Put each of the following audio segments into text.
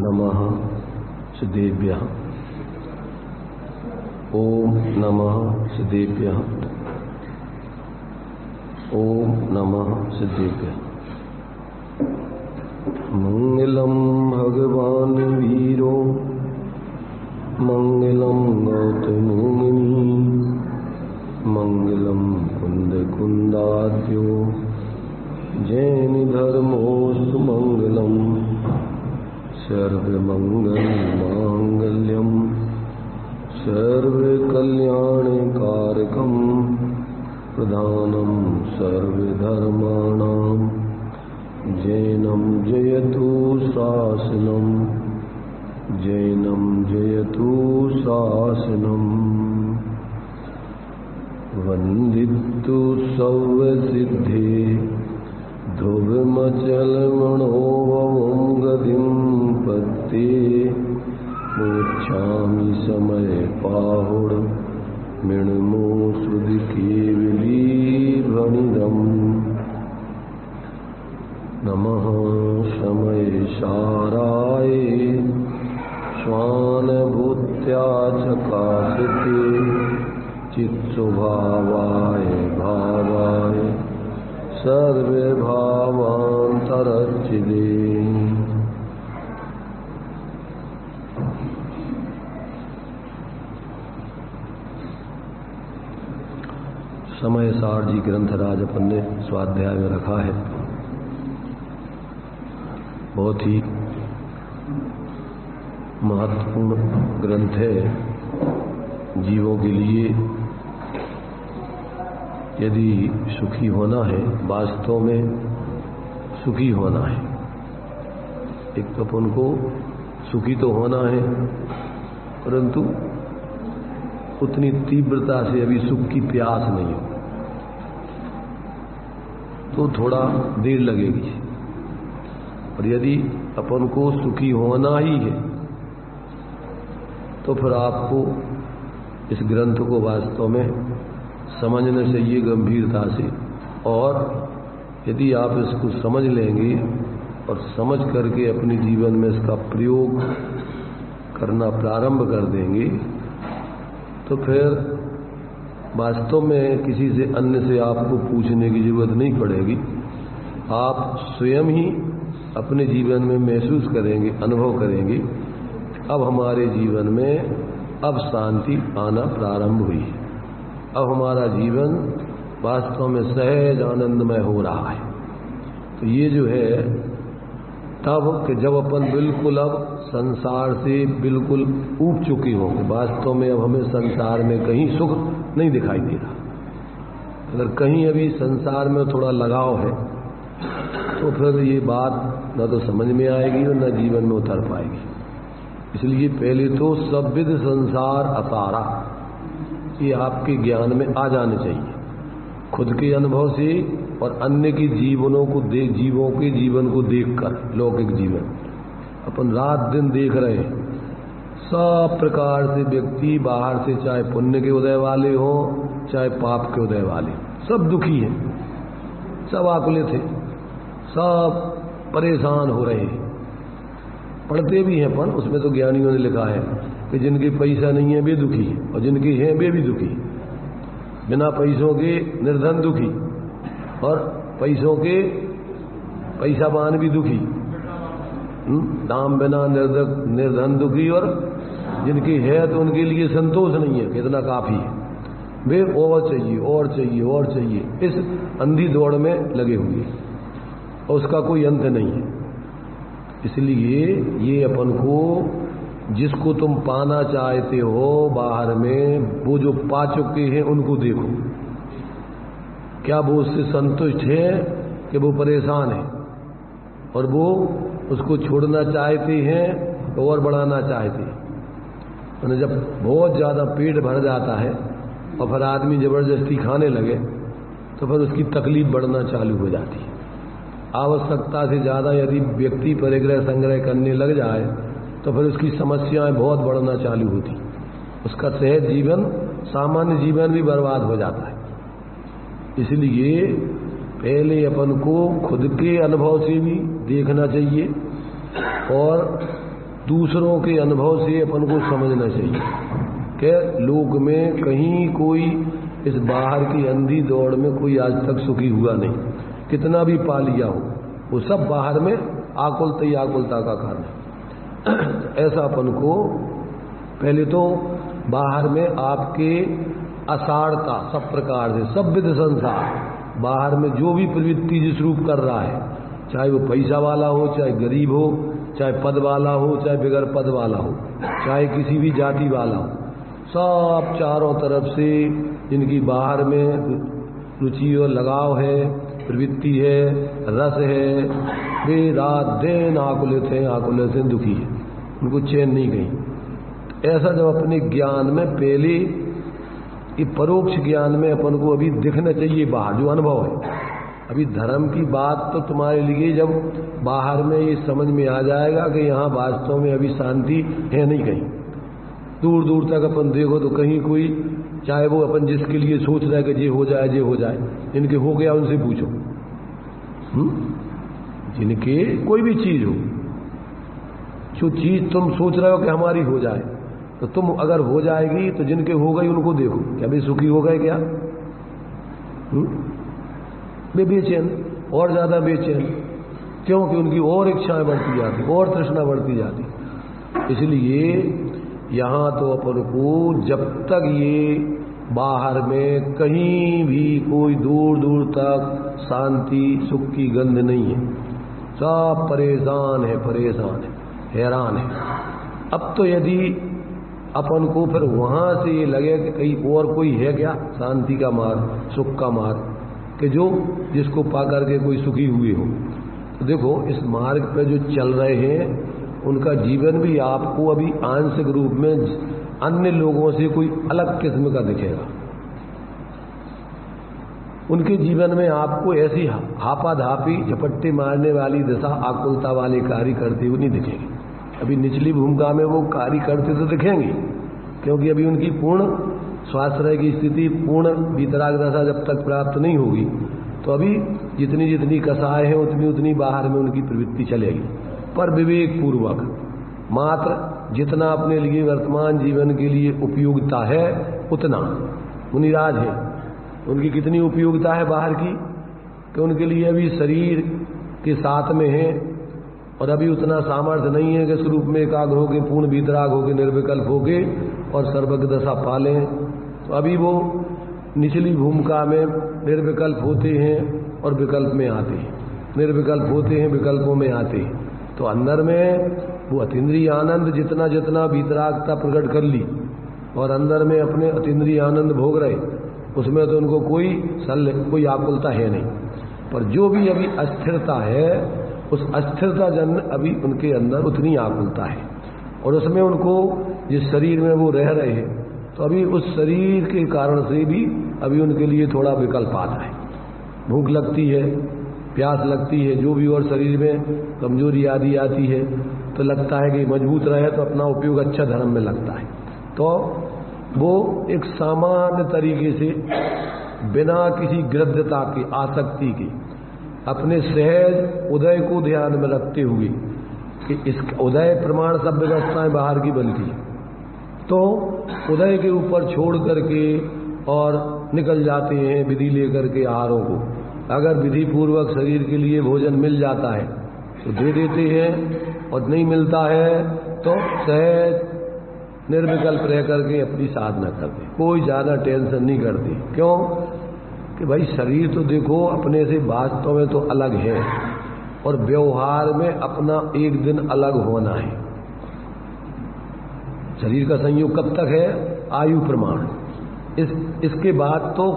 नमः सिद्धेभ्यः। ओम नमः सिद्धेभ्यः। ओम नमः सिद्धेभ्यः। मंगलम भगवान वीरो मंगलम गौतमो मुनि मंगलम कुंद कुंदाद्यो जैन धर्मोस्तु मंगलम सर्वमंगल मांगल्यम सर्वकल्याणकारकं प्रधानं सर्वधर्माणां जैनं जयतु शासनं जैनं जयतु शासनम् वन्दितु सौवसिद्धे ध्रुवमचलमणोवं गतिं पत्ते मोक्षामि समय पाहुड़ मृणमो श्रुति केवली भणिदम् नमः समय साराय श्वानभूत्या चकाशते चित्स्वभावाय भावाय सर्वभावान्तरच्चिदे। समय सार जी ग्रंथराज अपन ने स्वाध्याय में रखा है। बहुत ही महत्वपूर्ण ग्रंथ है जीवों के लिए। यदि सुखी होना है, वास्तव में सुखी होना है, एक तो अपन को सुखी तो होना है, परंतु उतनी तीव्रता से अभी सुख की प्यास नहीं हो तो थोड़ा देर लगेगी। और यदि अपन को सुखी होना ही है तो फिर आपको इस ग्रंथ को वास्तव में समझना चाहिए गंभीरता से। और यदि आप इसको समझ लेंगे और समझ करके अपने जीवन में इसका प्रयोग करना प्रारंभ कर देंगे तो फिर वास्तव में किसी से अन्य से आपको पूछने की जरूरत नहीं पड़ेगी। आप स्वयं ही अपने जीवन में महसूस करेंगे, अनुभव करेंगे, अब हमारे जीवन में अब शांति आना प्रारंभ हुई है, अब हमारा जीवन वास्तव में सहज आनंदमय हो रहा है। तो ये जो है तब कि जब अपन बिल्कुल अब संसार से बिल्कुल ऊब चुके होंगे। वास्तव में अब हमें संसार में कहीं सुख नहीं दिखाई दे रहा। अगर कहीं अभी संसार में थोड़ा लगाव है तो फिर ये बात न तो समझ में आएगी और न जीवन में उतर पाएगी। इसलिए पहले तो सद्विद संसार असारा ये आपके ज्ञान में आ जाने चाहिए, खुद के अनुभव से और अन्य के जीवों के जीवन को देखकर। लौकिक जीवन अपन रात दिन देख रहे हैं, सब प्रकार से व्यक्ति बाहर से, चाहे पुण्य के उदय वाले हो चाहे पाप के उदय वाले, सब दुखी हैं, सब आकुलित हैं, सब परेशान हो रहे हैं। पढ़ते भी हैं अपन, उसमें तो ज्ञानियों ने लिखा है कि जिनके पैसा नहीं है वे दुखी और जिनके हैं वे भी दुखी। बिना पैसों के निर्धन दुखी और पैसों के पैसावान भी दुखी। दाम बिना निर्धन दुखी और जिनकी है तो उनके लिए संतोष नहीं है, कितना काफी है, वे और चाहिए और चाहिए और चाहिए, इस अंधी दौड़ में लगे हुए और उसका कोई अंत नहीं है। इसलिए ये अपन को जिसको तुम पाना चाहते हो बाहर में, वो जो पा चुके हैं उनको देखो, क्या वो उससे संतुष्ट है कि वो परेशान है और वो उसको छोड़ना चाहते हैं और बढ़ाना चाहते हैं। और जब बहुत ज़्यादा पेट भर जाता है और फिर आदमी जबरदस्ती खाने लगे तो फिर उसकी तकलीफ बढ़ना चालू हो जाती है। आवश्यकता से ज़्यादा यदि व्यक्ति परिग्रह संग्रह करने लग जाए तो फिर उसकी समस्याएं बहुत बढ़ना चालू होती, उसका सहज जीवन, सामान्य जीवन भी बर्बाद हो जाता है। इसलिए पहले अपन को खुद के अनुभव से भी देखना चाहिए और दूसरों के अनुभव से अपन को समझना चाहिए कि लोक में कहीं कोई इस बाहर की अंधी दौड़ में कोई आज तक सुखी हुआ नहीं, कितना भी पा लिया हो, वो सब बाहर में आकुलता ही आकुलता का कारण है। ऐसा अपन को पहले तो बाहर में आपके असारता सब प्रकार से सब विध संसार, बाहर में जो भी प्रवृत्ति जिस रूप कर रहा है, चाहे वो पैसा वाला हो, चाहे गरीब हो, चाहे पद वाला हो, चाहे बगैर पद वाला हो, चाहे किसी भी जाति वाला हो, सब चारों तरफ से जिनकी बाहर में रुचि और लगाव है, प्रवृत्ति है, रस है, वे रात दिन आकुलित हैं, दुखी है, उनको चैन नहीं गई। ऐसा जब अपने ज्ञान में पहले ये परोक्ष ज्ञान में अपन को अभी दिखना चाहिए बाहर जो अनुभव है। अभी धर्म की बात तो तुम्हारे लिए जब बाहर में ये समझ में आ जाएगा कि यहाँ वास्तव में अभी शांति है नहीं, कहीं दूर दूर तक अपन देखो तो कहीं कोई, चाहे वो अपन जिसके लिए सोच रहा है कि ये हो जाए, जिनके हो गया उनसे पूछो, जिनके कोई भी चीज हो, जो चीज तुम सोच रहे हो कि हमारी हो जाए, तो तुम अगर हो जाएगी तो जिनके हो गई उनको देखो, क्या वे सुखी हो गए क्या? वे बेचैन, और ज्यादा बेचैन, क्योंकि उनकी और इच्छाएं बढ़ती जाती, और तृष्णा बढ़ती जाती। इसलिए यहां तो अपन को जब तक ये बाहर में कहीं भी कोई दूर दूर तक शांति सुख की गंध नहीं है, सब परेशान है, हैरान है। अब तो यदि अपन को फिर वहां से ये लगे कि कहीं और कोई है क्या शांति का मार्ग, सुख का मार्ग, कि जो जिसको पा करके कोई सुखी हुए हो, तो देखो इस मार्ग पे जो चल रहे हैं उनका जीवन भी आपको अभी आंशिक रूप में अन्य लोगों से कोई अलग किस्म का दिखेगा। उनके जीवन में आपको ऐसी हापाधापी झपट्टे मारने वाली दशा, आकुलता वाले कार्य करते हुए नहीं दिखेंगे। अभी निचली भूमिका में वो कार्य करते तो दिखेंगे, क्योंकि अभी उनकी पूर्ण स्वाश्रय की स्थिति, पूर्ण वितराग दशा जब तक प्राप्त नहीं होगी, तो अभी जितनी जितनी कसाय है उतनी उतनी बाहर में उनकी प्रवृत्ति चलेगी। पर विवेक पूर्वक मात्र जितना अपने लिए वर्तमान जीवन के लिए उपयोगिता है उतना मुनिराज है। उनकी कितनी उपयोगिता है बाहर की, कि उनके लिए अभी शरीर के साथ में है और अभी उतना सामर्थ्य नहीं है कि स्वरूप में एकाग्र होके, पूर्ण वितराग होके, निर्विकल्प होके और सर्वज्ञ दशा पालें। तो अभी वो निचली भूमिका में निर्विकल्प होते हैं और विकल्प में आते हैं, निर्विकल्प होते हैं, विकल्पों में आते हैं। तो अंदर में वो अतीन्द्रिय आनंद जितना जितना वितरागता प्रकट कर ली और अंदर में अपने अतीन्द्रिय आनंद भोग रहे, उसमें तो उनको कोई आकुलता है नहीं। पर जो भी अभी अस्थिरता है, उस अस्थिरता जन अभी उनके अंदर उतनी आकुलता है, और उसमें उनको जिस शरीर में वो रह रहे हैं, तो अभी उस शरीर के कारण से भी अभी उनके लिए थोड़ा विकल्प आता है। भूख लगती है, प्यास लगती है, जो भी और शरीर में कमजोरी आदि आती है, तो लगता है कि मजबूत रहे तो अपना उपयोग अच्छा धर्म में लगता है। तो वो एक सामान्य तरीके से बिना किसी गृद्धता के, आसक्ति के, अपने सहज उदय को ध्यान में रखते हुए कि इस उदय प्रमाण सब व्यवस्थाएं बाहर की बनती, तो उदय के ऊपर छोड़ करके और निकल जाते हैं विधि लेकर के आहारों को। अगर विधि पूर्वक शरीर के लिए भोजन मिल जाता है तो दे देते हैं, और नहीं मिलता है तो सहज निर्विकल्प रह करके अपनी साधना करते, कोई ज्यादा टेंशन नहीं करते। क्यों कि भाई शरीर तो देखो अपने से वास्तव में तो अलग है, और व्यवहार में अपना एक दिन अलग होना है। शरीर का संयोग कब तक है? आयु प्रमाण। इसके बाद तो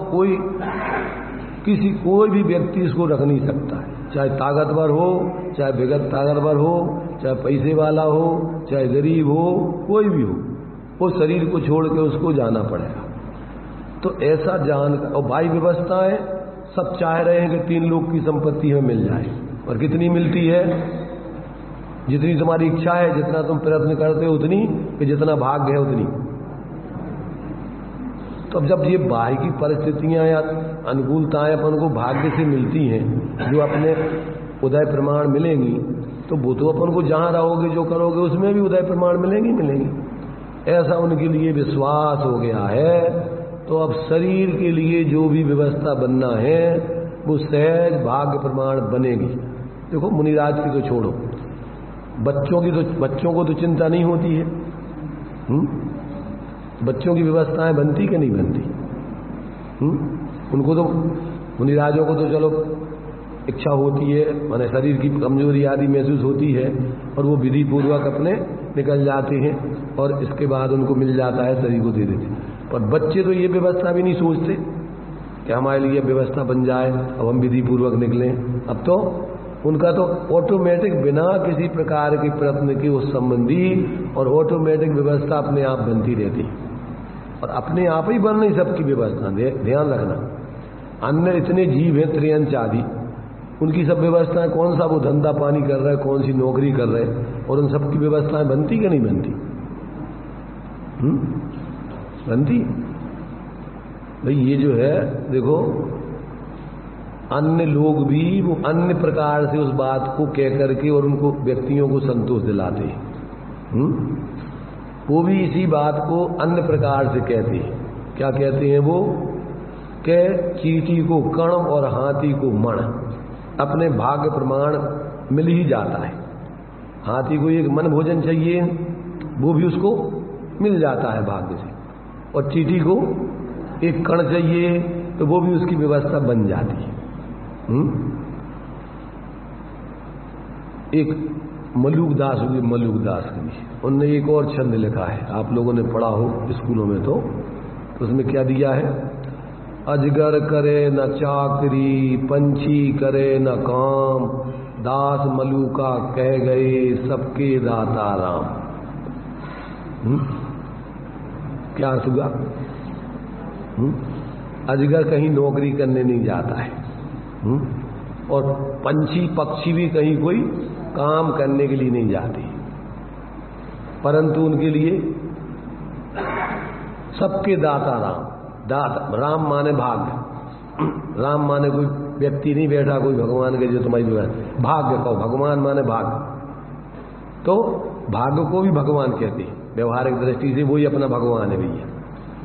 कोई भी व्यक्ति इसको रख नहीं सकता है, चाहे ताकतवर हो, चाहे बेगत ताकतवर हो, चाहे पैसे वाला हो, चाहे गरीब हो, कोई भी हो, वो शरीर को छोड़ के उसको जाना पड़ेगा। तो ऐसा जान, और भाई व्यवस्थाएं सब चाह रहे हैं कि 3 लोग की संपत्ति हमें मिल जाए, और कितनी मिलती है? जितनी तुम्हारी इच्छा है, जितना तुम प्रयत्न करते हो उतनी, कि जितना भाग्य है उतनी। तो अब जब ये बाहर की परिस्थितियां या अनुकूलताएं अपन को भाग्य से मिलती हैं, जो अपने उदय प्रमाण मिलेंगी, तो वो तो अपन को जहाँ रहोगे जो करोगे उसमें भी उदय प्रमाण मिलेंगे। ऐसा उनके लिए विश्वास हो गया है। तो अब शरीर के लिए जो भी व्यवस्था बनना है वो सहज भाग्य प्रमाण बनेगी। देखो मुनिराज की तो छोड़ो, बच्चों को तो चिंता नहीं होती है। बच्चों की व्यवस्थाएं बनती कि नहीं बनती? उनको तो मुनिराजों को तो चलो इच्छा होती है, माने शरीर की कमजोरी आदि महसूस होती है और वो विधि पूर्वक अपने निकल जाते हैं और इसके बाद उनको मिल जाता है, शरीर को दे देते हैं। पर बच्चे तो ये व्यवस्था भी नहीं सोचते कि हमारे लिए व्यवस्था बन जाए, अब हम विधि पूर्वक निकलें। अब तो उनका तो ऑटोमेटिक बिना किसी प्रकार के प्रयत्न के उस संबंधी और ऑटोमेटिक व्यवस्था अपने आप बनती रहती है और अपने आप ही बन रही सबकी व्यवस्था। ध्यान रखना, अन्य इतने जीव हैं त्रियंच आदि, उनकी सब व्यवस्थाएं, कौन सा वो धंधा पानी कर रहा है, कौन सी नौकरी कर रहे हैं, और उन सबकी व्यवस्थाएं बनती कि नहीं बनती? बनती भाई। ये जो है देखो, अन्य लोग भी वो अन्य प्रकार से उस बात को कह करके और उनको व्यक्तियों को संतोष दिलाते हैं। वो भी इसी बात को अन्य प्रकार से कहते हैं। क्या कहते हैं वो? कि चींटी को कण और हाथी को मण, अपने भाग्य प्रमाण मिल ही जाता है। हाथी को एक मन भोजन चाहिए, वो भी उसको मिल जाता है भाग्य से, और चींटी को एक कण चाहिए तो वो भी उसकी व्यवस्था बन जाती है। एक मलूकदास हुई, मलूकदास की, उनने एक और छंद लिखा है, आप लोगों ने पढ़ा हो स्कूलों में, तो उसमें क्या दिया है? अजगर करे न चाकरी, पंछी करे न काम, दास मलूका कह गए सबके दाता राम। क्या अर्थ हुआ? अजगर कहीं नौकरी करने नहीं जाता है, और पंछी पक्षी भी कहीं कोई काम करने के लिए नहीं जाते, परंतु उनके लिए सबके दाता राम। दाता, राम माने भाग्य, राम माने कोई व्यक्ति नहीं बैठा कोई भगवान के जो तुम्हारी भाग्य कहो, भगवान माने भाग्य। तो भाग्य को भी भगवान कहते हैं व्यवहारिक दृष्टि से, वही अपना भगवान है भैया,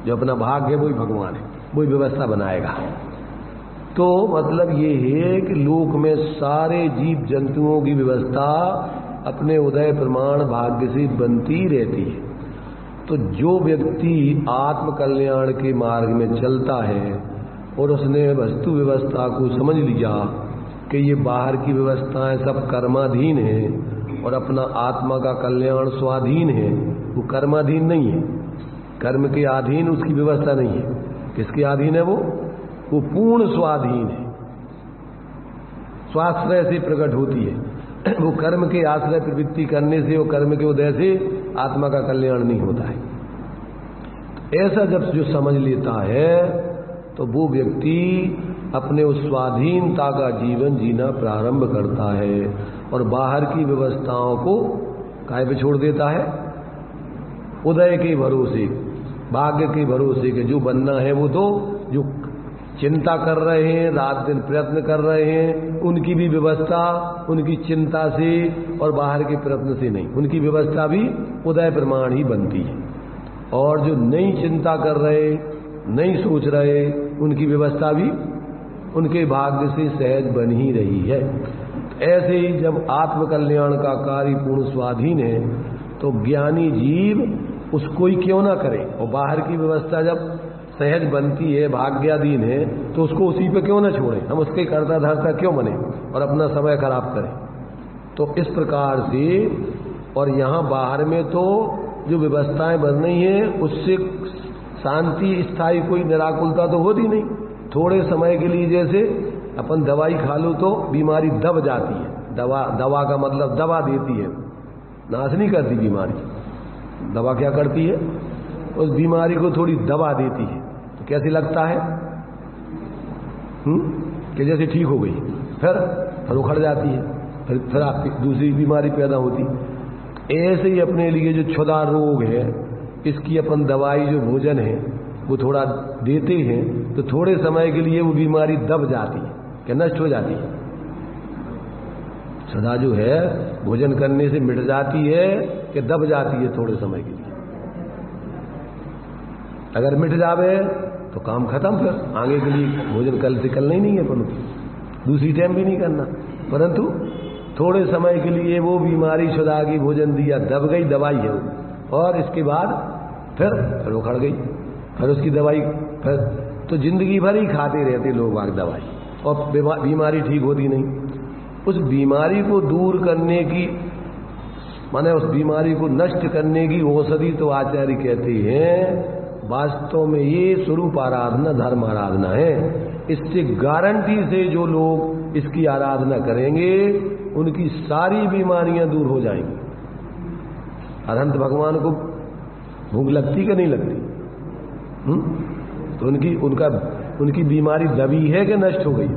जो अपना भाग्य है वही भगवान है, वही व्यवस्था बनाएगा। तो मतलब ये है कि लोक में सारे जीव जंतुओं की व्यवस्था अपने उदय प्रमाण भाग्य से बनती रहती है। तो जो व्यक्ति आत्म कल्याण के मार्ग में चलता है और उसने वस्तु व्यवस्था को समझ लिया कि ये बाहर की व्यवस्थाएं सब कर्माधीन है और अपना आत्मा का कल्याण स्वाधीन है, वो कर्माधीन नहीं है, कर्म के अधीन उसकी व्यवस्था नहीं है। किसके अधीन है वो पूर्ण स्वाधीन है, स्वाश्रय से प्रकट होती है। वो कर्म के आश्रय प्रवृत्ति करने से, वो कर्म के उदय से आत्मा का कल्याण नहीं होता है। ऐसा जब जो समझ लेता है तो वो व्यक्ति अपने उस स्वाधीनता का जीवन जीना प्रारंभ करता है और बाहर की व्यवस्थाओं को काहे पे छोड़ देता है? उदय के भरोसे, भाग्य के भरोसे के जो बनना है वो तो जो चिंता कर रहे हैं, रात दिन प्रयत्न कर रहे हैं, उनकी भी व्यवस्था उनकी चिंता से और बाहर के प्रयत्न से नहीं, उनकी व्यवस्था भी उदय प्रमाण ही बनती है। और जो नई चिंता कर रहे, नहीं सोच रहे, उनकी व्यवस्था भी उनके भाग्य से सहज बन ही रही है। ऐसे ही जब आत्म कल्याण का कार्य पूर्ण स्वाधीन है तो ज्ञानी जीव उसको ही क्यों ना करे, और बाहर की व्यवस्था जब सहज बनती है, भाग्याधीन है, तो उसको उसी पे क्यों ना छोड़े, हम उसके कर्ता धर्ता क्यों बने और अपना समय खराब करें। तो इस प्रकार से, और यहाँ बाहर में तो जो व्यवस्थाएं बन रही हैं उससे शांति स्थायी कोई निराकुलता तो होती नहीं। थोड़े समय के लिए जैसे अपन दवाई खा लो तो बीमारी दब जाती है, दवा का मतलब दवा देती है, नाश नहीं करती बीमारी। दवा क्या करती है? उस बीमारी को थोड़ी दबा देती है, तो कैसे लगता है कि जैसे ठीक हो गई, फिर उखड़ जाती है, फिर आपकी दूसरी बीमारी पैदा होती। ऐसे ही अपने लिए जो क्षुधा रोग है, इसकी अपन दवाई जो भोजन है वो थोड़ा देते हैं तो थोड़े समय के लिए वो बीमारी दब जाती है, क्या नष्ट हो जाती है, क्षुधा जो है भोजन करने से मिट जाती है कि दब जाती है थोड़े समय के लिए? अगर मिट जावे तो काम खत्म, फिर आगे के लिए भोजन कल से करना ही नहीं है अपन को, दूसरी टाइम भी नहीं करना। परंतु थोड़े समय के लिए वो बीमारी क्षुधा की भोजन दिया, दब गई, दवाई है वो, और इसके बाद फिर उखड़ गई, फिर उसकी दवाई, फिर तो जिंदगी भर ही खाते रहते लोग वाग दवाई, और बीमारी ठीक होती नहीं। उस बीमारी को दूर करने की, माने उस बीमारी को नष्ट करने की औषधि तो आचार्य कहते हैं वास्तव में ये स्वरूप आराधना, धर्म आराधना है। इससे गारंटी से जो लोग इसकी आराधना करेंगे उनकी सारी बीमारियां दूर हो जाएंगी। अनंत भगवान को भूख लगती कि नहीं लगती? तो उनकी बीमारी दबी है कि नष्ट हो गई?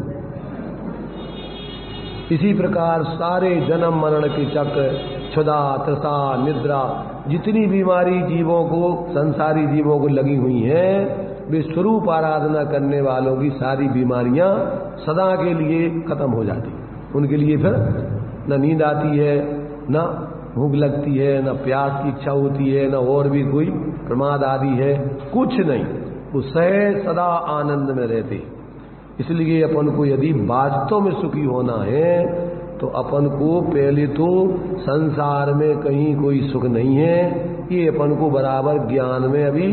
इसी प्रकार सारे जन्म मरण के चक्र, क्षुधा, तृषा, निद्रा, जितनी बीमारी जीवों को, संसारी जीवों को लगी हुई हैं, वे स्वरूप आराधना करने वालों की सारी बीमारियां सदा के लिए खत्म हो जाती। उनके लिए फिर न नींद आती है, न भूख लगती है, न प्यास की इच्छा होती है, न और भी कोई प्रमाद आदि है, कुछ नहीं। वो सदा आनंद में रहते। इसलिए अपन को यदि वास्तव में सुखी होना है तो अपन को पहले तो संसार में कहीं कोई सुख नहीं है, ये अपन को बराबर ज्ञान में अभी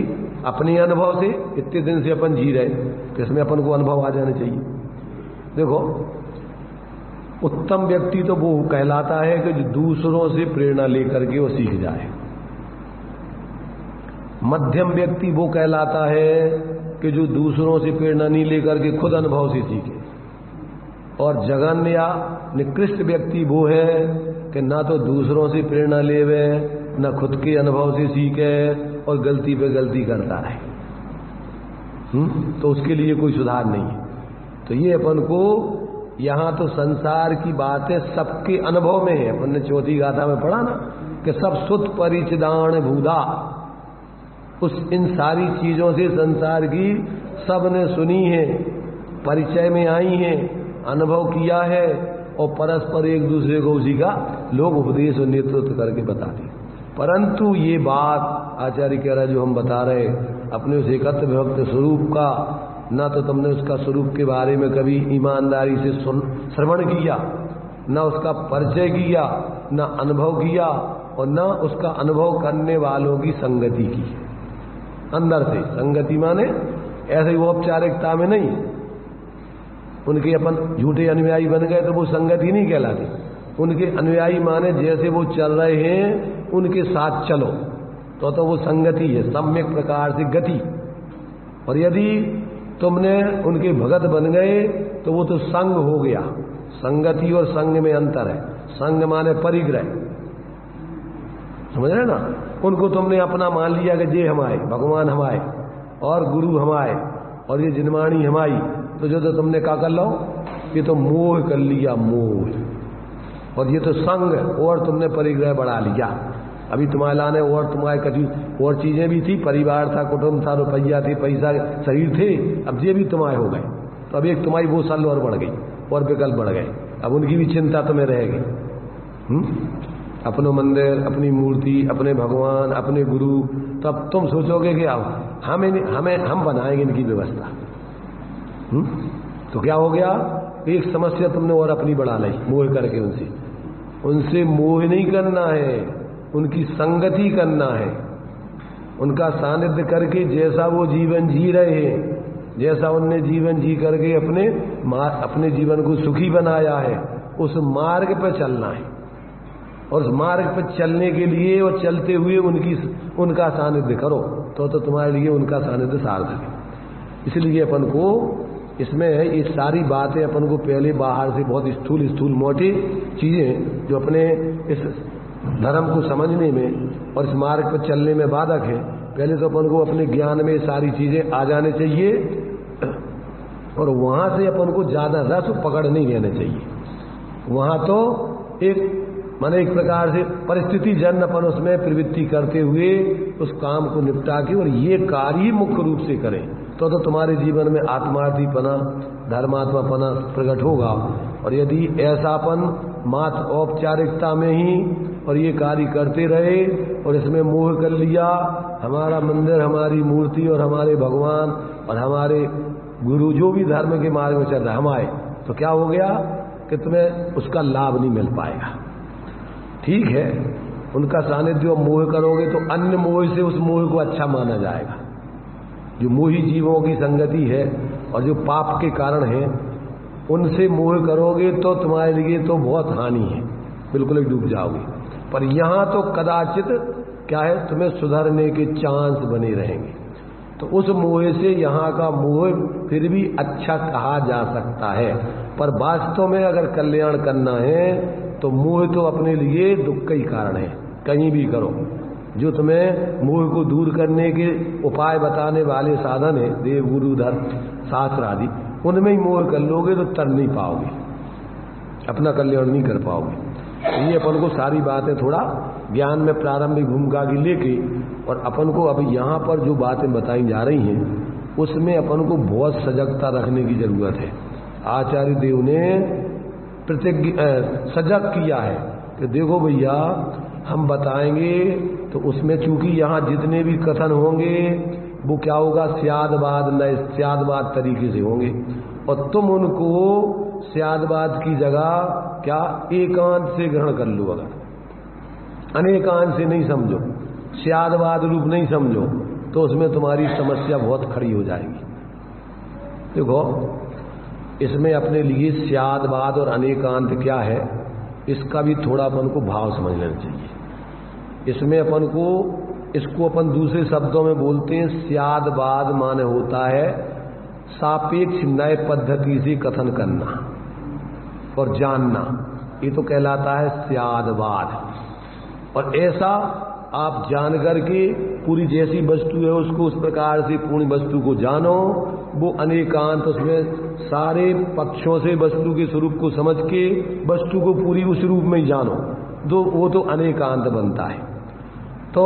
अपने अनुभव से इतने दिन से अपन जी रहे, तो इसमें अपन को अनुभव आ जाना चाहिए। देखो, उत्तम व्यक्ति तो वो कहलाता है कि जो दूसरों से प्रेरणा लेकर के वो सीख जाए। मध्यम व्यक्ति वो कहलाता है कि जो दूसरों से प्रेरणा नहीं लेकर के खुद अनुभव से सीखे। और जघन्य या निकृष्ट व्यक्ति वो है कि ना तो दूसरों से प्रेरणा लेवे, ना खुद के अनुभव से सीखे, और गलती पे गलती करता रहे। तो उसके लिए कोई सुधार नहीं है। तो ये अपन को यहाँ तो संसार की बातें सबके अनुभव में है। अपन ने चौथी गाथा में पढ़ा ना कि सब सुत परिचिदान भूदा, इन सारी चीजों से संसार की सबने सुनी है, परिचय में आई है, अनुभव किया है, और परस्पर एक दूसरे को उसी का लोग उपदेश और नेतृत्व करके बताते। परंतु ये बात आचार्य कह रहा है जो हम बता रहे अपने उस एकत्र विभक्त स्वरूप का, ना तो तुमने उसका स्वरूप के बारे में कभी ईमानदारी से श्रवण किया, ना उसका परिचय किया, ना अनुभव किया, और ना उसका अनुभव करने वालों की संगति की। अंदर से संगति माने ऐसे ही औपचारिकता में नहीं, उनके अपन झूठे अनुयायी बन गए तो वो संगति नहीं कहलाती। उनके अनुयायी माने जैसे वो चल रहे हैं उनके साथ चलो, तो वो संगति है, सम्यक प्रकार से गति। और यदि तुमने उनके भगत बन गए तो वो तो संग हो गया। संगति और संग में अंतर है। संग माने परिग्रह, समझ रहे ना? उनको तुमने अपना मान लिया कि ये हमारे भगवान हमारे और गुरु हमारे और ये जिनवाणी हमारी, तो जो तो तुमने क्या कर लो, ये तो मोह कर लिया, मोह। और ये तो संग, और तुमने परिग्रह बढ़ा लिया। अभी तुम्हारे लाने और तुम्हारे कभी और चीजें भी थी, परिवार था, कुटुंब था, रुपया थे, पैसा, शरीर थे, अब ये भी तुम्हारे हो गए। तो अब एक तुम्हारी वो सल और बढ़ गई और विकल्प बढ़ गए। अब उनकी भी चिंता तुम्हें रहेगी। अपनो मंदिर, अपनी मूर्ति, अपने भगवान, अपने गुरु, तब तुम सोचोगे कि हम बनाएंगे इनकी व्यवस्था। तो क्या हो गया? एक समस्या तुमने और अपनी बढ़ा ली, मोह करके उनसे मोह नहीं करना है, उनकी संगति करना है। उनका सानिध्य करके जैसा वो जीवन जी रहे हैं, जैसा उनने जीवन जी करके अपने जीवन को सुखी बनाया है, उस मार्ग पर चलना है। और उस मार्ग पर चलने के लिए और चलते हुए उनका सानिध्य करो, तो तुम्हारे लिए उनका सानिध्य सार्थक है। इसलिए अपन को इसमें ये सारी बातें अपन को पहले बाहर से बहुत स्थूल मोटी चीजें जो अपने इस धर्म को समझने में और इस मार्ग पर चलने में बाधक है, पहले तो अपन को अपने ज्ञान में सारी चीजें आ जाने चाहिए, और वहां से अपन को ज्यादा रस पकड़ नहीं लेना चाहिए। वहां तो एक प्रकार से परिस्थिति जन्य अपन उसमें प्रवृत्ति करते हुए उस काम को निपटा के और ये कार्य मुख्य रूप से करें, तो तुम्हारे जीवन में आत्मार्थीपना, धर्मात्मापना प्रकट होगा। और यदि ऐसापन मात्र औपचारिकता में ही और ये कार्य करते रहे और इसमें मोह कर लिया, हमारा मंदिर, हमारी मूर्ति और हमारे भगवान और हमारे गुरु जो भी धर्म के मार्ग में चल रहा है हम आए, तो क्या हो गया कि तुम्हें उसका लाभ नहीं मिल पाएगा। ठीक है, उनका सानिध्य मोह करोगे तो अन्य मोह से उस मोह को अच्छा माना जाएगा। जो मोही जीवों की संगति है और जो पाप के कारण है उनसे मोह करोगे तो तुम्हारे लिए तो बहुत हानि है, बिल्कुल ही डूब जाओगे। पर यहाँ तो कदाचित क्या है, तुम्हें सुधरने के चांस बने रहेंगे। तो उस मोह से यहाँ का मोह फिर भी अच्छा कहा जा सकता है, पर वास्तव में अगर कल्याण करना है तो मोह तो अपने लिए दुख का ही कारण है। कहीं भी करो, जो तुम्हें मोह को दूर करने के उपाय बताने वाले साधन है, देव गुरु धर्म शास्त्र आदि, उनमें ही मोह कर लोगे तो तर नहीं पाओगे, अपना कल्याण नहीं कर पाओगे। ये अपन को सारी बातें थोड़ा ज्ञान में प्रारंभिक भूमिका की लेके और अपन को अभी यहाँ पर जो बातें बताई जा रही हैं उसमें अपन को बहुत सजगता रखने की जरूरत है। आचार्य देव ने सजग किया है कि देखो भैया हम बताएंगे तो उसमें चूंकि यहाँ जितने भी कथन होंगे वो क्या होगा, स्यादवाद न स्यादवाद तरीके से होंगे और तुम उनको स्यादवाद की जगह क्या एकांत से ग्रहण कर लो। अगर अनेकांत से नहीं समझो, स्यादवाद रूप नहीं समझो तो उसमें तुम्हारी समस्या बहुत खड़ी हो जाएगी। देखो इसमें अपने लिए स्यादवाद और अनेकांत क्या है इसका भी थोड़ा अपन को भाव समझ लेना चाहिए। इसमें अपन को इसको अपन दूसरे शब्दों में बोलते हैं स्यादवाद, माने होता है सापेक्ष नए पद्धति से कथन करना और जानना, ये तो कहलाता है स्यादवाद। और ऐसा आप जान करके पूरी जैसी वस्तु है उसको उस प्रकार से पूर्ण वस्तु को जानो, वो अनेकांत, उसमें सारे पक्षों से वस्तु के स्वरूप को समझ के वस्तु को पूरी उस रूप में ही जानो, वो तो अनेकांत बनता है। तो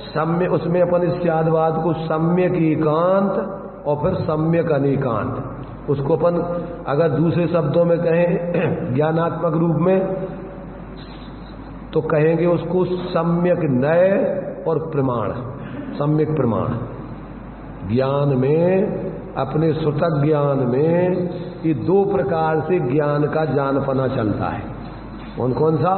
सम्य उसमें अपन इस स्यादवाद को सम्यक एकांत और फिर सम्यक अनेकांत, उसको अपन अगर दूसरे शब्दों में कहें ज्ञानात्मक रूप में तो कहेंगे उसको सम्यक नय और प्रमाण। सम्यक प्रमाण ज्ञान में, अपने सुतक ज्ञान में ये दो प्रकार से ज्ञान का जानपना चलता है। कौन कौन सा?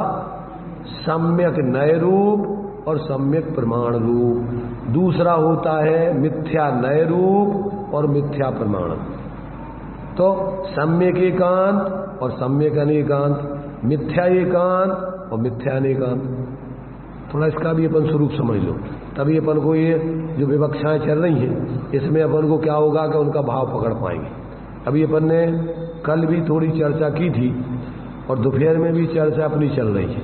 सम्यक नय रूप और सम्यक प्रमाण रूप। दूसरा होता है मिथ्या नय रूप और मिथ्या प्रमाण। तो सम्यक एकांत और सम्यक अनेकांत, मिथ्या एकांत और मिथ्या अनेकांत। थोड़ा इसका भी अपन स्वरूप समझ लो, तभी अपन को ये जो विवक्षाएं चल रही हैं इसमें अपन को क्या होगा कि उनका भाव पकड़ पाएंगे। अभी अपन ने कल भी थोड़ी चर्चा की थी और दोपहर में भी चर्चा अपनी चल रही है।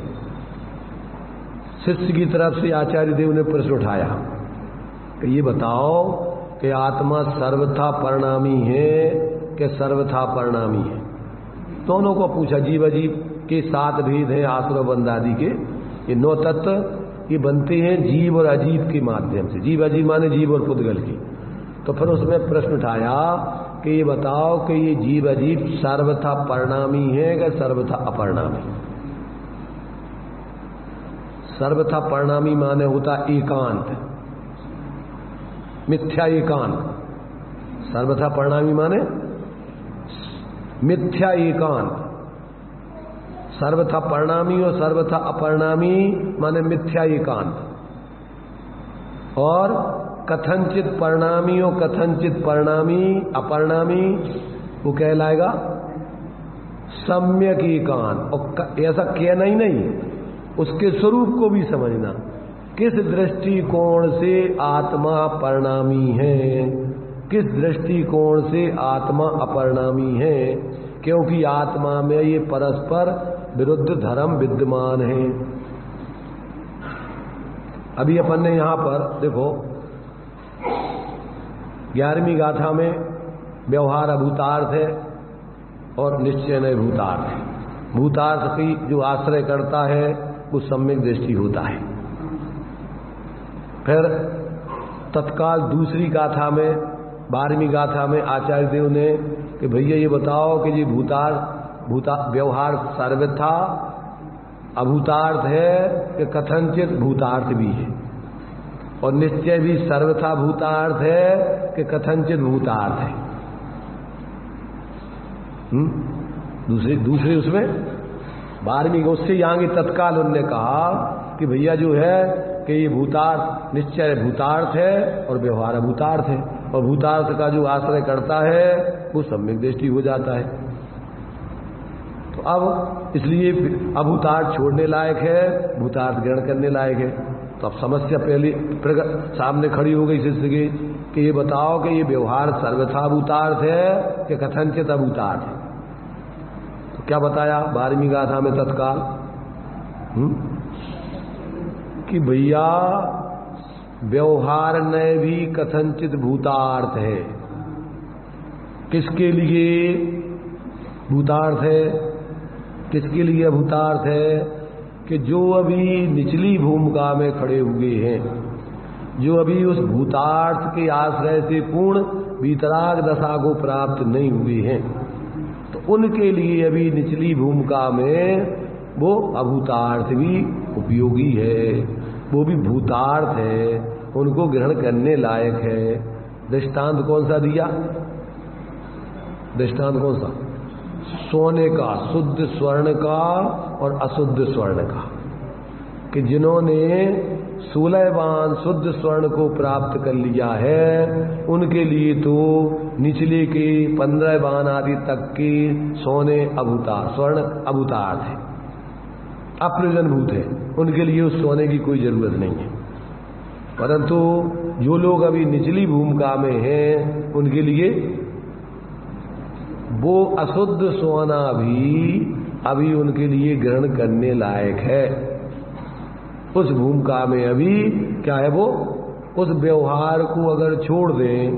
शिष्य की तरफ से आचार्य देव ने प्रश्न उठाया कि ये बताओ कि आत्मा सर्वथा परिणामी है कि सर्वथा परिणामी है? दोनों को पूछा। जीव अजीब के 7 भेद हैं आसुर बंदादि के, ये 9 तत्व ये बनते हैं जीव और अजीब के माध्यम से। जीव अजीब माने जीव और पुद्गल की। तो फिर उसमें प्रश्न उठाया कि ये बताओ कि ये जीव अजीब सर्वथा परिणामी है कि सर्वथा अपरिणामी? सर्वथा परिणामी माने होता एकांत, मिथ्या एकांत। सर्वथा परिणामी माने मिथ्या एकांत। सर्वथा परिणामी और सर्वथा अपरिणामी माने मिथ्या एकांत। और कथनचित परिणामी और कथनचित परिणामी अपरिणामी वो कहलाएगा सम्यक एकांत। और ऐसा कहना ही नहीं, उसके स्वरूप को भी समझना, किस दृष्टिकोण से आत्मा परिणामी है, किस दृष्टिकोण से आत्मा अपरिणामी है। क्योंकि आत्मा में ये परस्पर विरुद्ध धर्म विद्यमान है। अभी अपन ने यहां पर देखो 11वीं गाथा में व्यवहार अभूतार्थ है और निश्चय नय भूतार्थ है। भूतार्थ की जो आश्रय करता है वो सम्यक दृष्टि होता है। फिर तत्काल दूसरी गाथा में 12वीं गाथा में आचार्य देव ने कि भैया ये बताओ कि ये भूतार्थ व्यवहार सर्वथा अभूतार्थ है कि कथनचित भूतार्थ भी है, और निश्चय भी सर्वथा भूतार्थ है कि कथनचित भूतार्थ है। दूसरे उसमें 12वीं उससे आगे तत्काल उन्होंने कहा कि भैया जो है कि ये भूतार्थ निश्चय भूतार्थ है और व्यवहार अभूतार्थ है, और भूतार्थ का जो आश्रय करता है वो सम्यक दृष्टि हो जाता है। तो अब इसलिए अभूतार्थ छोड़ने लायक है, भूतार्थ ग्रहण करने लायक है। तो अब समस्या पहले सामने खड़ी हो गई शिष्य की कि ये बताओ कि ये व्यवहार सर्वथा भूतार्थ है कि कथनचित अभूतार्थ है। तो क्या बताया 12वीं गाथा में तत्काल कि भैया व्यवहार न भी कथनचित भूतार्थ है। किसके लिए भूतार्थ है, किसके लिए भूतार्थ है? कि जो अभी निचली भूमिका में खड़े हुए हैं, जो अभी उस भूतार्थ के आश्रय से पूर्ण वीतराग दशा को प्राप्त नहीं हुए हैं, तो उनके लिए अभी निचली भूमिका में वो अभूतार्थ भी उपयोगी है, वो भी भूतार्थ है, उनको ग्रहण करने लायक है। दृष्टांत कौन सा दिया? दृष्टांत कौन सा? सोने का, शुद्ध स्वर्ण का और अशुद्ध स्वर्ण का, कि जिन्होंने 16 बाण शुद्ध स्वर्ण को प्राप्त कर लिया है उनके लिए तो निचले के 15 बाण आदि तक के सोने अभूतार, स्वर्ण अभूतार्थ है, अप्रयोजनभूत है, उनके लिए उस सोने की कोई जरूरत नहीं है। परंतु जो लोग अभी निचली भूमिका में हैं उनके लिए वो अशुद्ध सोना भी अभी उनके लिए ग्रहण करने लायक है। उस भूमिका में अभी क्या है, वो उस व्यवहार को अगर छोड़ दें,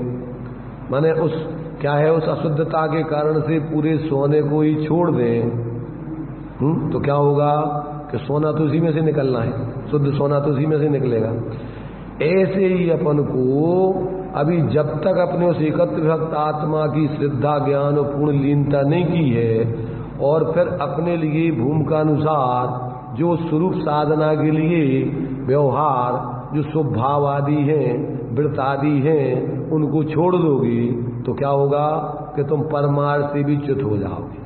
माने उस क्या है उस अशुद्धता के कारण से पूरे सोने को ही छोड़ दें, तो क्या होगा कि सोना तो उसी में से निकलना है, शुद्ध सोना तो उसी में से निकलेगा। ऐसे ही अपन को अभी जब तक अपने उस एकत्र भक्त आत्मा की श्रद्धा ज्ञान और पूर्ण लीनता नहीं की है, और फिर अपने लिए भूमिका अनुसार जो स्वरूप साधना के लिए व्यवहार जो स्वभाव आदि हैं, व्रत आदि हैं, उनको छोड़ दोगे तो क्या होगा कि तुम परमार्थ से भी च्युत हो जाओगे।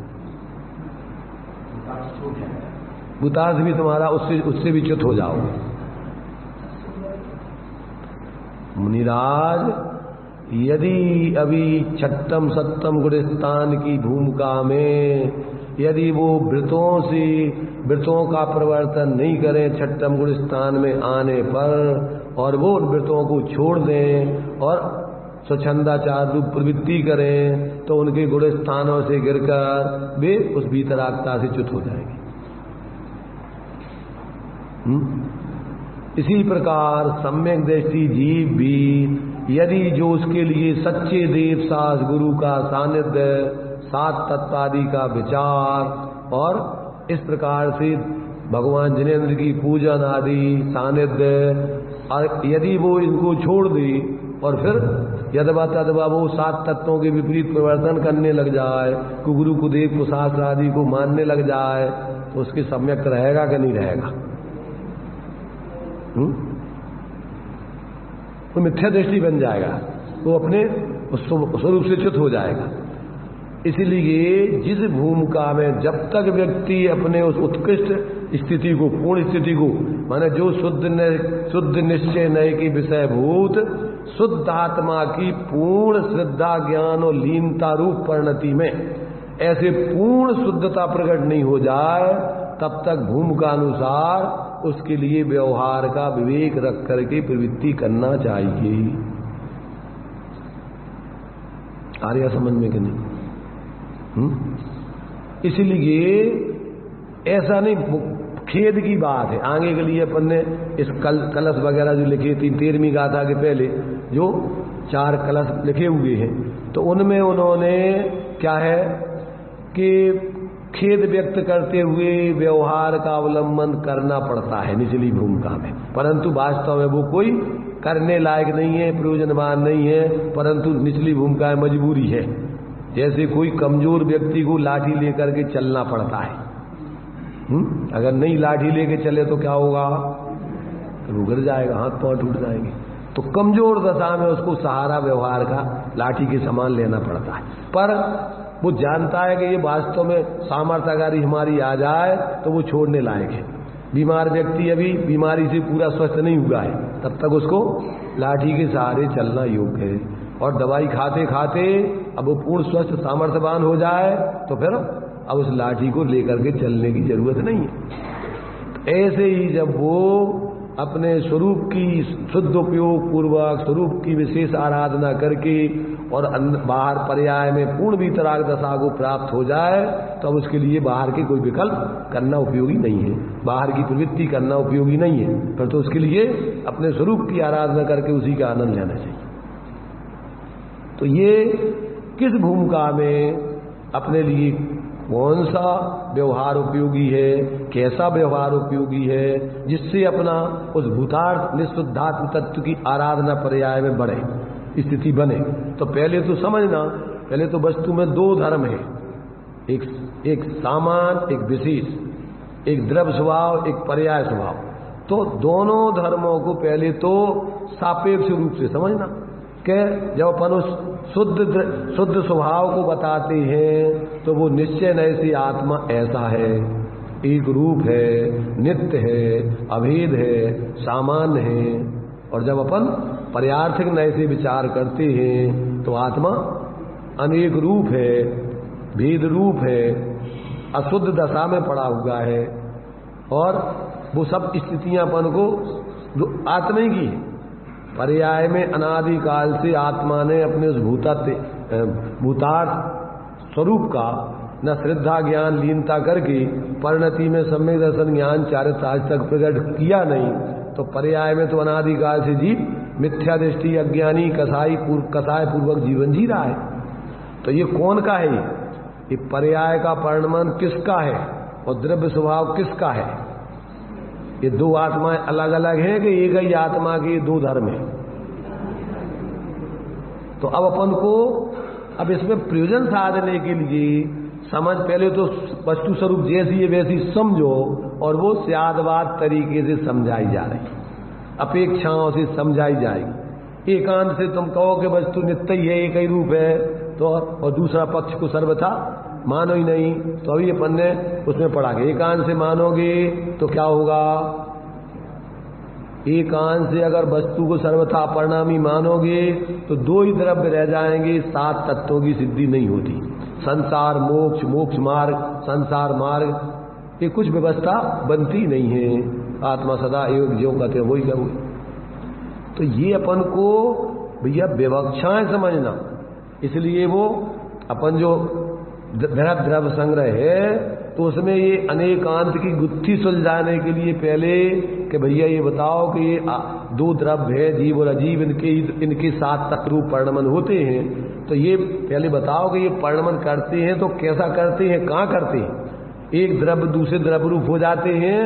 भूतार्थ भी तुम्हारा उससे भी च्युत हो जाओगे। मुनिराज, यदि अभी छठम सप्तम गुणस्थान की भूमिका में यदि वो व्रतों का प्रवर्तन नहीं करें छठम गुणस्थान में आने पर, और वो उन व्रतों को छोड़ दें और स्वच्छंदाचार रूप प्रवृत्ति करें, तो उनके गुणस्थानों से गिरकर वे उस भीतरागता से च्युत हो जाएंगे। इसी प्रकार सम्यक दृष्टि जीव भी यदि जो उसके लिए सच्चे देव सास गुरु का सानिध्य, सात तत्व आदि का विचार, और इस प्रकार से भगवान जिनेन्द्र की पूजन आदि सानिध्य, और यदि वो इनको छोड़ दे और फिर यदवा तदवा वो सात तत्वों के विपरीत प्रवर्तन करने लग जाए, को गुरु को देव को शास्त्र आदि को मानने लग जाए, तो उसके सम्यक रहेगा कि नहीं रहेगा? वो मिथ्या दृष्टि बन जाएगा, वो अपने स्वरूप से च्युत हो जाएगा। इसलिए जिस भूमिका में जब तक व्यक्ति अपने उस उत्कृष्ट स्थिति को, पूर्ण स्थिति को, माने जो शुद्ध निश्चय नय की विषयभूत शुद्ध आत्मा की पूर्ण श्रद्धा ज्ञान और लीनता रूप परिणति में ऐसे पूर्ण शुद्धता प्रकट नहीं हो जाए, तब तक भूमिका अनुसार उसके लिए व्यवहार का विवेक रख करके प्रवृत्ति करना चाहिए। आ रहा समझ में कि नहीं? इसलिए ऐसा नहीं, खेद की बात है। आगे के लिए अपन ने इस कलश वगैरह जो लिखे थी 13वीं गाथा के पहले जो 4 कलश लिखे हुए हैं, तो उनमें उन्होंने क्या है कि खेद व्यक्त करते हुए व्यवहार का अवलंबन करना पड़ता है निचली भूमिका में, परंतु वास्तव में वो कोई करने लायक नहीं है, प्रयोजनवान नहीं है, परंतु निचली भूमिका में मजबूरी है। जैसे कोई कमजोर व्यक्ति को लाठी लेकर के चलना पड़ता है। अगर नहीं लाठी लेके चले तो क्या होगा, वो गिर जाएगा, हाथ पांव टूट जाएंगे। तो कमजोर दशा में उसको सहारा व्यवहार का लाठी के समान लेना पड़ता है। पर वो जानता है कि ये वास्तव में सामर्थ्य अगर हमारी आ जाए तो वो छोड़ने लायक है। बीमार व्यक्ति अभी बीमारी से पूरा स्वस्थ नहीं हुआ है, तब तक उसको लाठी के सहारे चलना योग्य है। और दवाई खाते खाते अब वो पूर्ण स्वस्थ सामर्थ्यवान हो जाए तो फिर अब उस लाठी को लेकर के चलने की जरूरत नहीं है। तो ऐसे ही जब वो अपने स्वरूप की शुद्ध उपयोग पूर्वक स्वरूप की विशेष आराधना करके और बाहर पर्याय में पूर्ण वितराग दशा को प्राप्त हो जाए तो अब उसके लिए बाहर के कोई विकल्प करना उपयोगी नहीं है, बाहर की प्रवृत्ति करना उपयोगी नहीं है, पर तो उसके लिए अपने स्वरूप की आराधना करके उसी का आनंद लेना चाहिए। तो ये किस भूमिका में अपने लिए कौन सा व्यवहार उपयोगी है, कैसा व्यवहार उपयोगी है, जिससे अपना उस भूतार्थ निःशुद्धात्म तत्व की आराधना पर्याय में बढ़े, स्थिति बने। तो पहले तो समझना, पहले तो वस्तु में दो धर्म है, एक सामान, एक विशेष, एक द्रव्य स्वभाव, एक पर्याय स्वभाव। तो दोनों धर्मों को पहले तो सापेक्ष रूप से समझना कि जब अपन उस शुद्ध स्वभाव को बताते हैं तो वो निश्चय नय से आत्मा ऐसा है, एक रूप है, नित्य है, अभेद है, सामान्य है। और जब अपन पर्यार्थिक नय से विचार करते हैं तो आत्मा अनेक रूप है, भेद रूप है, अशुद्ध दशा में पड़ा हुआ है। और वो सब स्थितियां अपन को आत्मा की है। पर्याय में अनादिकाल से आत्मा ने अपने उस भूतार्थ स्वरूप का न श्रद्धा ज्ञान लीनता करके परिणति में सम्यक दर्शन ज्ञान चारित्र आज तक प्रकट किया नहीं। तो पर्याय में तो अनादिकाल से जीव मिथ्या दृष्टि अज्ञानी कसाय पूर्वक जीवन जी रहा है। तो ये कौन का है? ये पर्याय का परिणमन किसका है और द्रव्य स्वभाव किसका है? ये दो आत्माएं अलग अलग हैं कि एक ही आत्मा के दो धर्म हैं? तो अब अपन को अब इसमें प्रयोजन साधने के लिए समझ, पहले तो वस्तु स्वरूप जैसी है वैसी समझो, और वो स्यादवाद तरीके से समझाई जा रही, अपेक्षाओं से समझाई जाएगी। एकांत से तुम कहो कि वस्तु नित्य ही है, एक ही रूप है, तो और दूसरा पक्ष को सर्वथा मानो ही नहीं, तो अभी अपन ने उसमें पढ़ा के एकांत से मानोगे तो क्या होगा? एकांत से अगर वस्तु को सर्वथा अपरिणामी मानोगे तो दो ही द्रव्य रह जाएंगे, 7 तत्वों की सिद्धि नहीं होती। संसार मोक्ष, मोक्ष मार्ग, संसार मार्ग, ये कुछ व्यवस्था बनती नहीं है। आत्मा सदा एक जो कहते हैं वही क्या हुई। तो ये अपन को भैया विवक्षाएं समझना, इसलिए वो अपन जो द्रव्य संग्रह है तो उसमें ये अनेकांत की गुत्थी सुलझाने के लिए पहले कि भैया ये बताओ कि ये दो द्रव्य है, जीव और अजीव, इनके 7 तत्व रूप परिणमन होते हैं। तो ये पहले बताओ कि ये परिणमन करते हैं तो कैसा करते हैं, कहाँ करते हैं? एक द्रव्य दूसरे द्रव्य रूप हो जाते हैं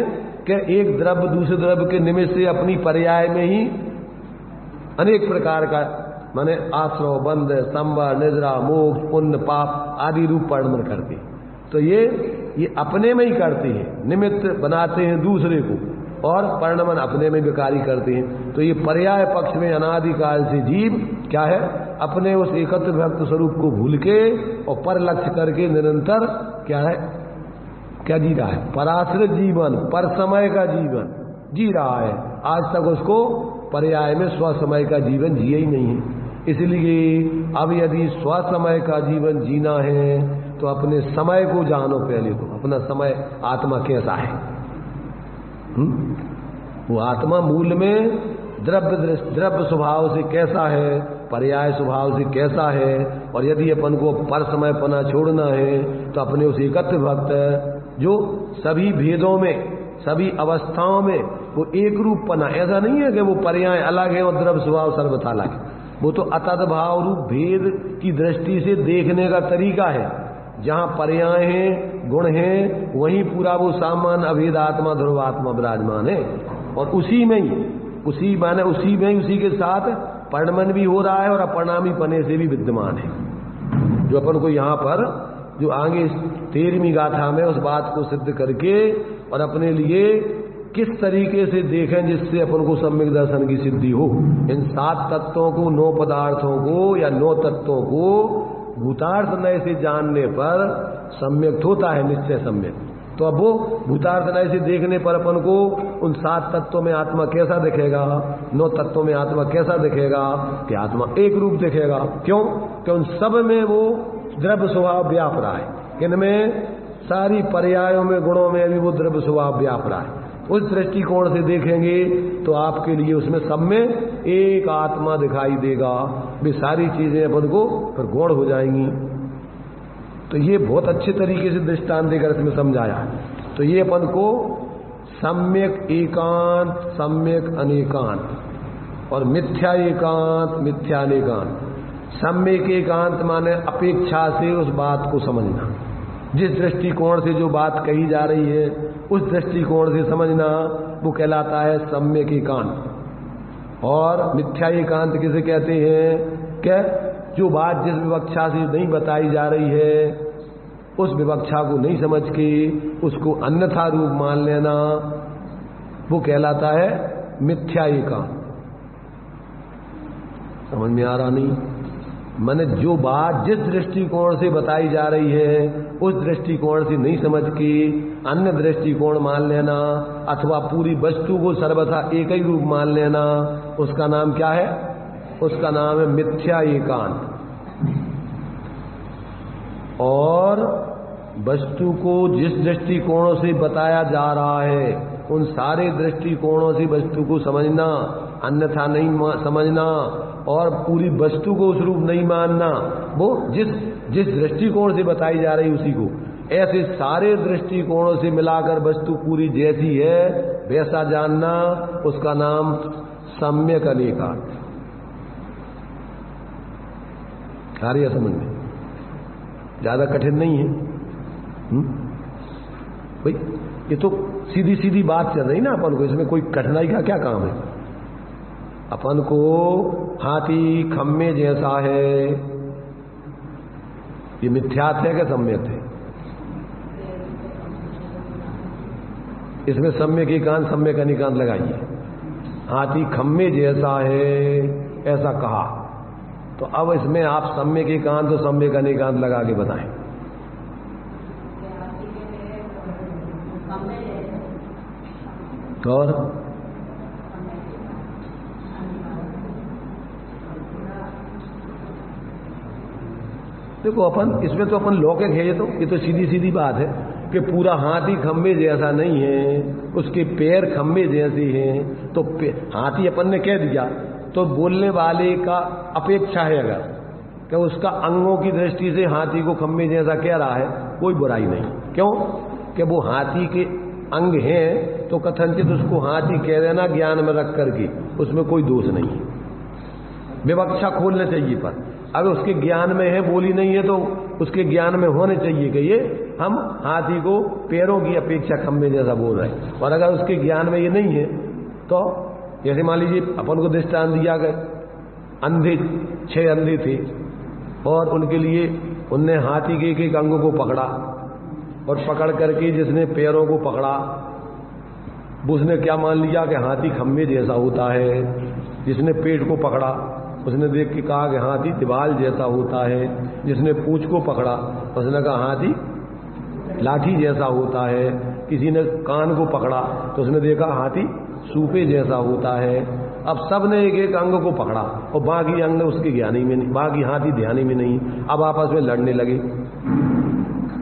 कि एक द्रव्य दूसरे द्रव्य के निमित्त से अपनी पर्याय में ही अनेक प्रकार का माने आश्रव, बंध, संवर, निद्रा, मोक्ष, पुण्य, पाप आदि रूप परिणमन करते हैं। तो ये अपने में ही करते हैं, निमित्त बनाते हैं दूसरे को, और परिणमन अपने में विकारी करते हैं। तो ये पर्याय पक्ष में अनादिकाल से जीव क्या है, अपने उस एकत्र भक्त स्वरूप को भूल के और पर लक्ष्य करके निरंतर क्या है, क्या जी रहा है? पराश्रित जीवन, पर समय का जीवन जी रहा है। आज तक उसको पर्याय में स्वसमय का जीवन जिया ही नहीं है। इसलिए अब यदि स्वसमय का जीवन जीना है तो अपने समय को जानो। पहले तो अपना समय आत्मा कैसा है, वो आत्मा मूल में द्रव्य स्वभाव से कैसा है, पर्याय स्वभाव से कैसा है। और यदि अपन को पर समय पना छोड़ना है तो अपने उस एकत्र भक्त जो सभी भेदों में, सभी अवस्थाओं में वो एक रूप पना, ऐसा नहीं है कि वो पर्याय अलग है और द्रव्य स्वभाव सर्वथा अलग है। वो तो अतद्भाव रूप भेद की दृष्टि से देखने का तरीका है। जहां पर्याय हैं, गुण हैं, वहीं पूरा वो सामान्य अभेद आत्मा ध्रुवात्मा विराजमान है। और उसी में ही उसी के साथ परिणमन भी हो रहा है और अपरिणामी पने से भी विद्यमान है। जो अपन को यहाँ पर जो आगे 13वीं गाथा में उस बात को सिद्ध करके और अपने लिए किस तरीके से देखें जिससे अपन को सम्यक दर्शन की सिद्धि हो। इन 7 तत्वों को, 9 पदार्थों को या 9 तत्वों को भूतार्थ नय से जानने पर सम्यक होता है, निश्चय सम्यक। तो अब वो भूतार्थ नय से देखने पर अपन को उन 7 तत्वों में आत्मा कैसा दिखेगा, 9 तत्वों में आत्मा कैसा दिखेगा कि आत्मा एक रूप दिखेगा। क्यों? कि उन सब में वो द्रव्य स्वभाव व्याप रहा है। इनमें सारी पर्यायों में, गुणों में भी वो द्रव्य स्वभाव व्याप रहा है। उस दृष्टिकोण से देखेंगे तो आपके लिए उसमें सब में एक आत्मा दिखाई देगा। वे सारी चीजें अपन को फिर गौण हो जाएंगी। तो ये बहुत अच्छे तरीके से दृष्टांत देकर इसमें समझाया। तो ये अपन को सम्यक एकांत, सम्यक अनेकांत और मिथ्या एकांत, मिथ्या अनेकांत। सम्यक एकांत माने अपेक्षा से उस बात को समझना, जिस दृष्टिकोण से जो बात कही जा रही है उस दृष्टिकोण से समझना, वो कहलाता है सम्यक एकांत। और मिथ्या एकांत किसे कहते हैं? क्या जो बात जिस विवक्षा से नहीं बताई जा रही है उस विवक्षा को नहीं समझ के उसको अन्यथा रूप मान लेना, वो कहलाता है मिथ्या एकांत। समझ में आ रहा नहीं? माने जो बात जिस दृष्टिकोण से बताई जा रही है उस दृष्टिकोण से नहीं समझ के अन्य दृष्टिकोण मान लेना, अथवा पूरी वस्तु को सर्वथा एक ही रूप मान लेना, उसका नाम क्या है? उसका नाम है मिथ्या एकांत। और वस्तु को जिस दृष्टिकोणों से बताया जा रहा है उन सारे दृष्टिकोणों से वस्तु को समझना, अन्यथा नहीं समझना और पूरी वस्तु को उस रूप नहीं मानना, वो जिस दृष्टिकोण से बताई जा रही उसी को। ऐसे सारे दृष्टिकोणों से मिलाकर वस्तु पूरी जैसी है वैसा जानना, उसका नाम सम्यक अनेकांत। कार्य समझ में ज्यादा कठिन नहीं है भाई। ये तो सीधी सीधी बात चल रही ना अपन को, इसमें कोई कठिनाई का क्या काम है। अपन को हाथी खम्मे जैसा है, ये मिथ्यात है क्या सम्यक है? इसमें सम्यक एकांत, सम्यक अनेकांत लगाइए। हाथी खम्मे जैसा है ऐसा कहा, तो अब इसमें आप सम्यक एकांत और सम्यक अनेकांत लगा के बताएं। और देखो अपन इसमें तो अपन लौकिक है, ये तो सीधी सीधी बात है कि पूरा हाथी खम्बे जैसा नहीं है, उसके पैर खम्बे जैसे हैं। तो हाथी अपन ने कह दिया तो बोलने वाले का अपेक्षा है अगर कि उसका अंगों की दृष्टि से हाथी को खम्बे जैसा कह रहा है, कोई बुराई नहीं। क्यों? कि वो हाथी के अंग हैं तो कथनचित उसको हाथी कह देना ज्ञान में रख करके, उसमें कोई दोष नहीं है। विवक्षा खोलना चाहिए, पर अगर उसके ज्ञान में है, बोली नहीं है, तो उसके ज्ञान में होने चाहिए कि ये हम हाथी को पैरों की अपेक्षा खम्बे जैसा बोल रहे हैं। और अगर उसके ज्ञान में ये नहीं है तो जैसे मान लीजिए अपन को दृष्टांत दिया गया, अंधे 6 अंधे थे और उनके लिए उनने हाथी के एक अंग को पकड़ा और पकड़ करके जिसने पैरों को पकड़ा उसने क्या मान लिया कि हाथी खम्बे जैसा होता है। जिसने पेट को पकड़ा उसने देख के कहा कि हाथी दीवाल जैसा होता है। जिसने पूंछ को पकड़ा उसने कहा हाथी लाठी जैसा होता है। किसी ने कान को पकड़ा तो उसने देखा हाथी सूपे जैसा होता है। अब सब ने एक एक अंग को पकड़ा और बाकी अंग उसके ज्ञान ही में नहीं, बाकी हाथी ध्यान ही में नहीं। अब आपस में लड़ने लगे।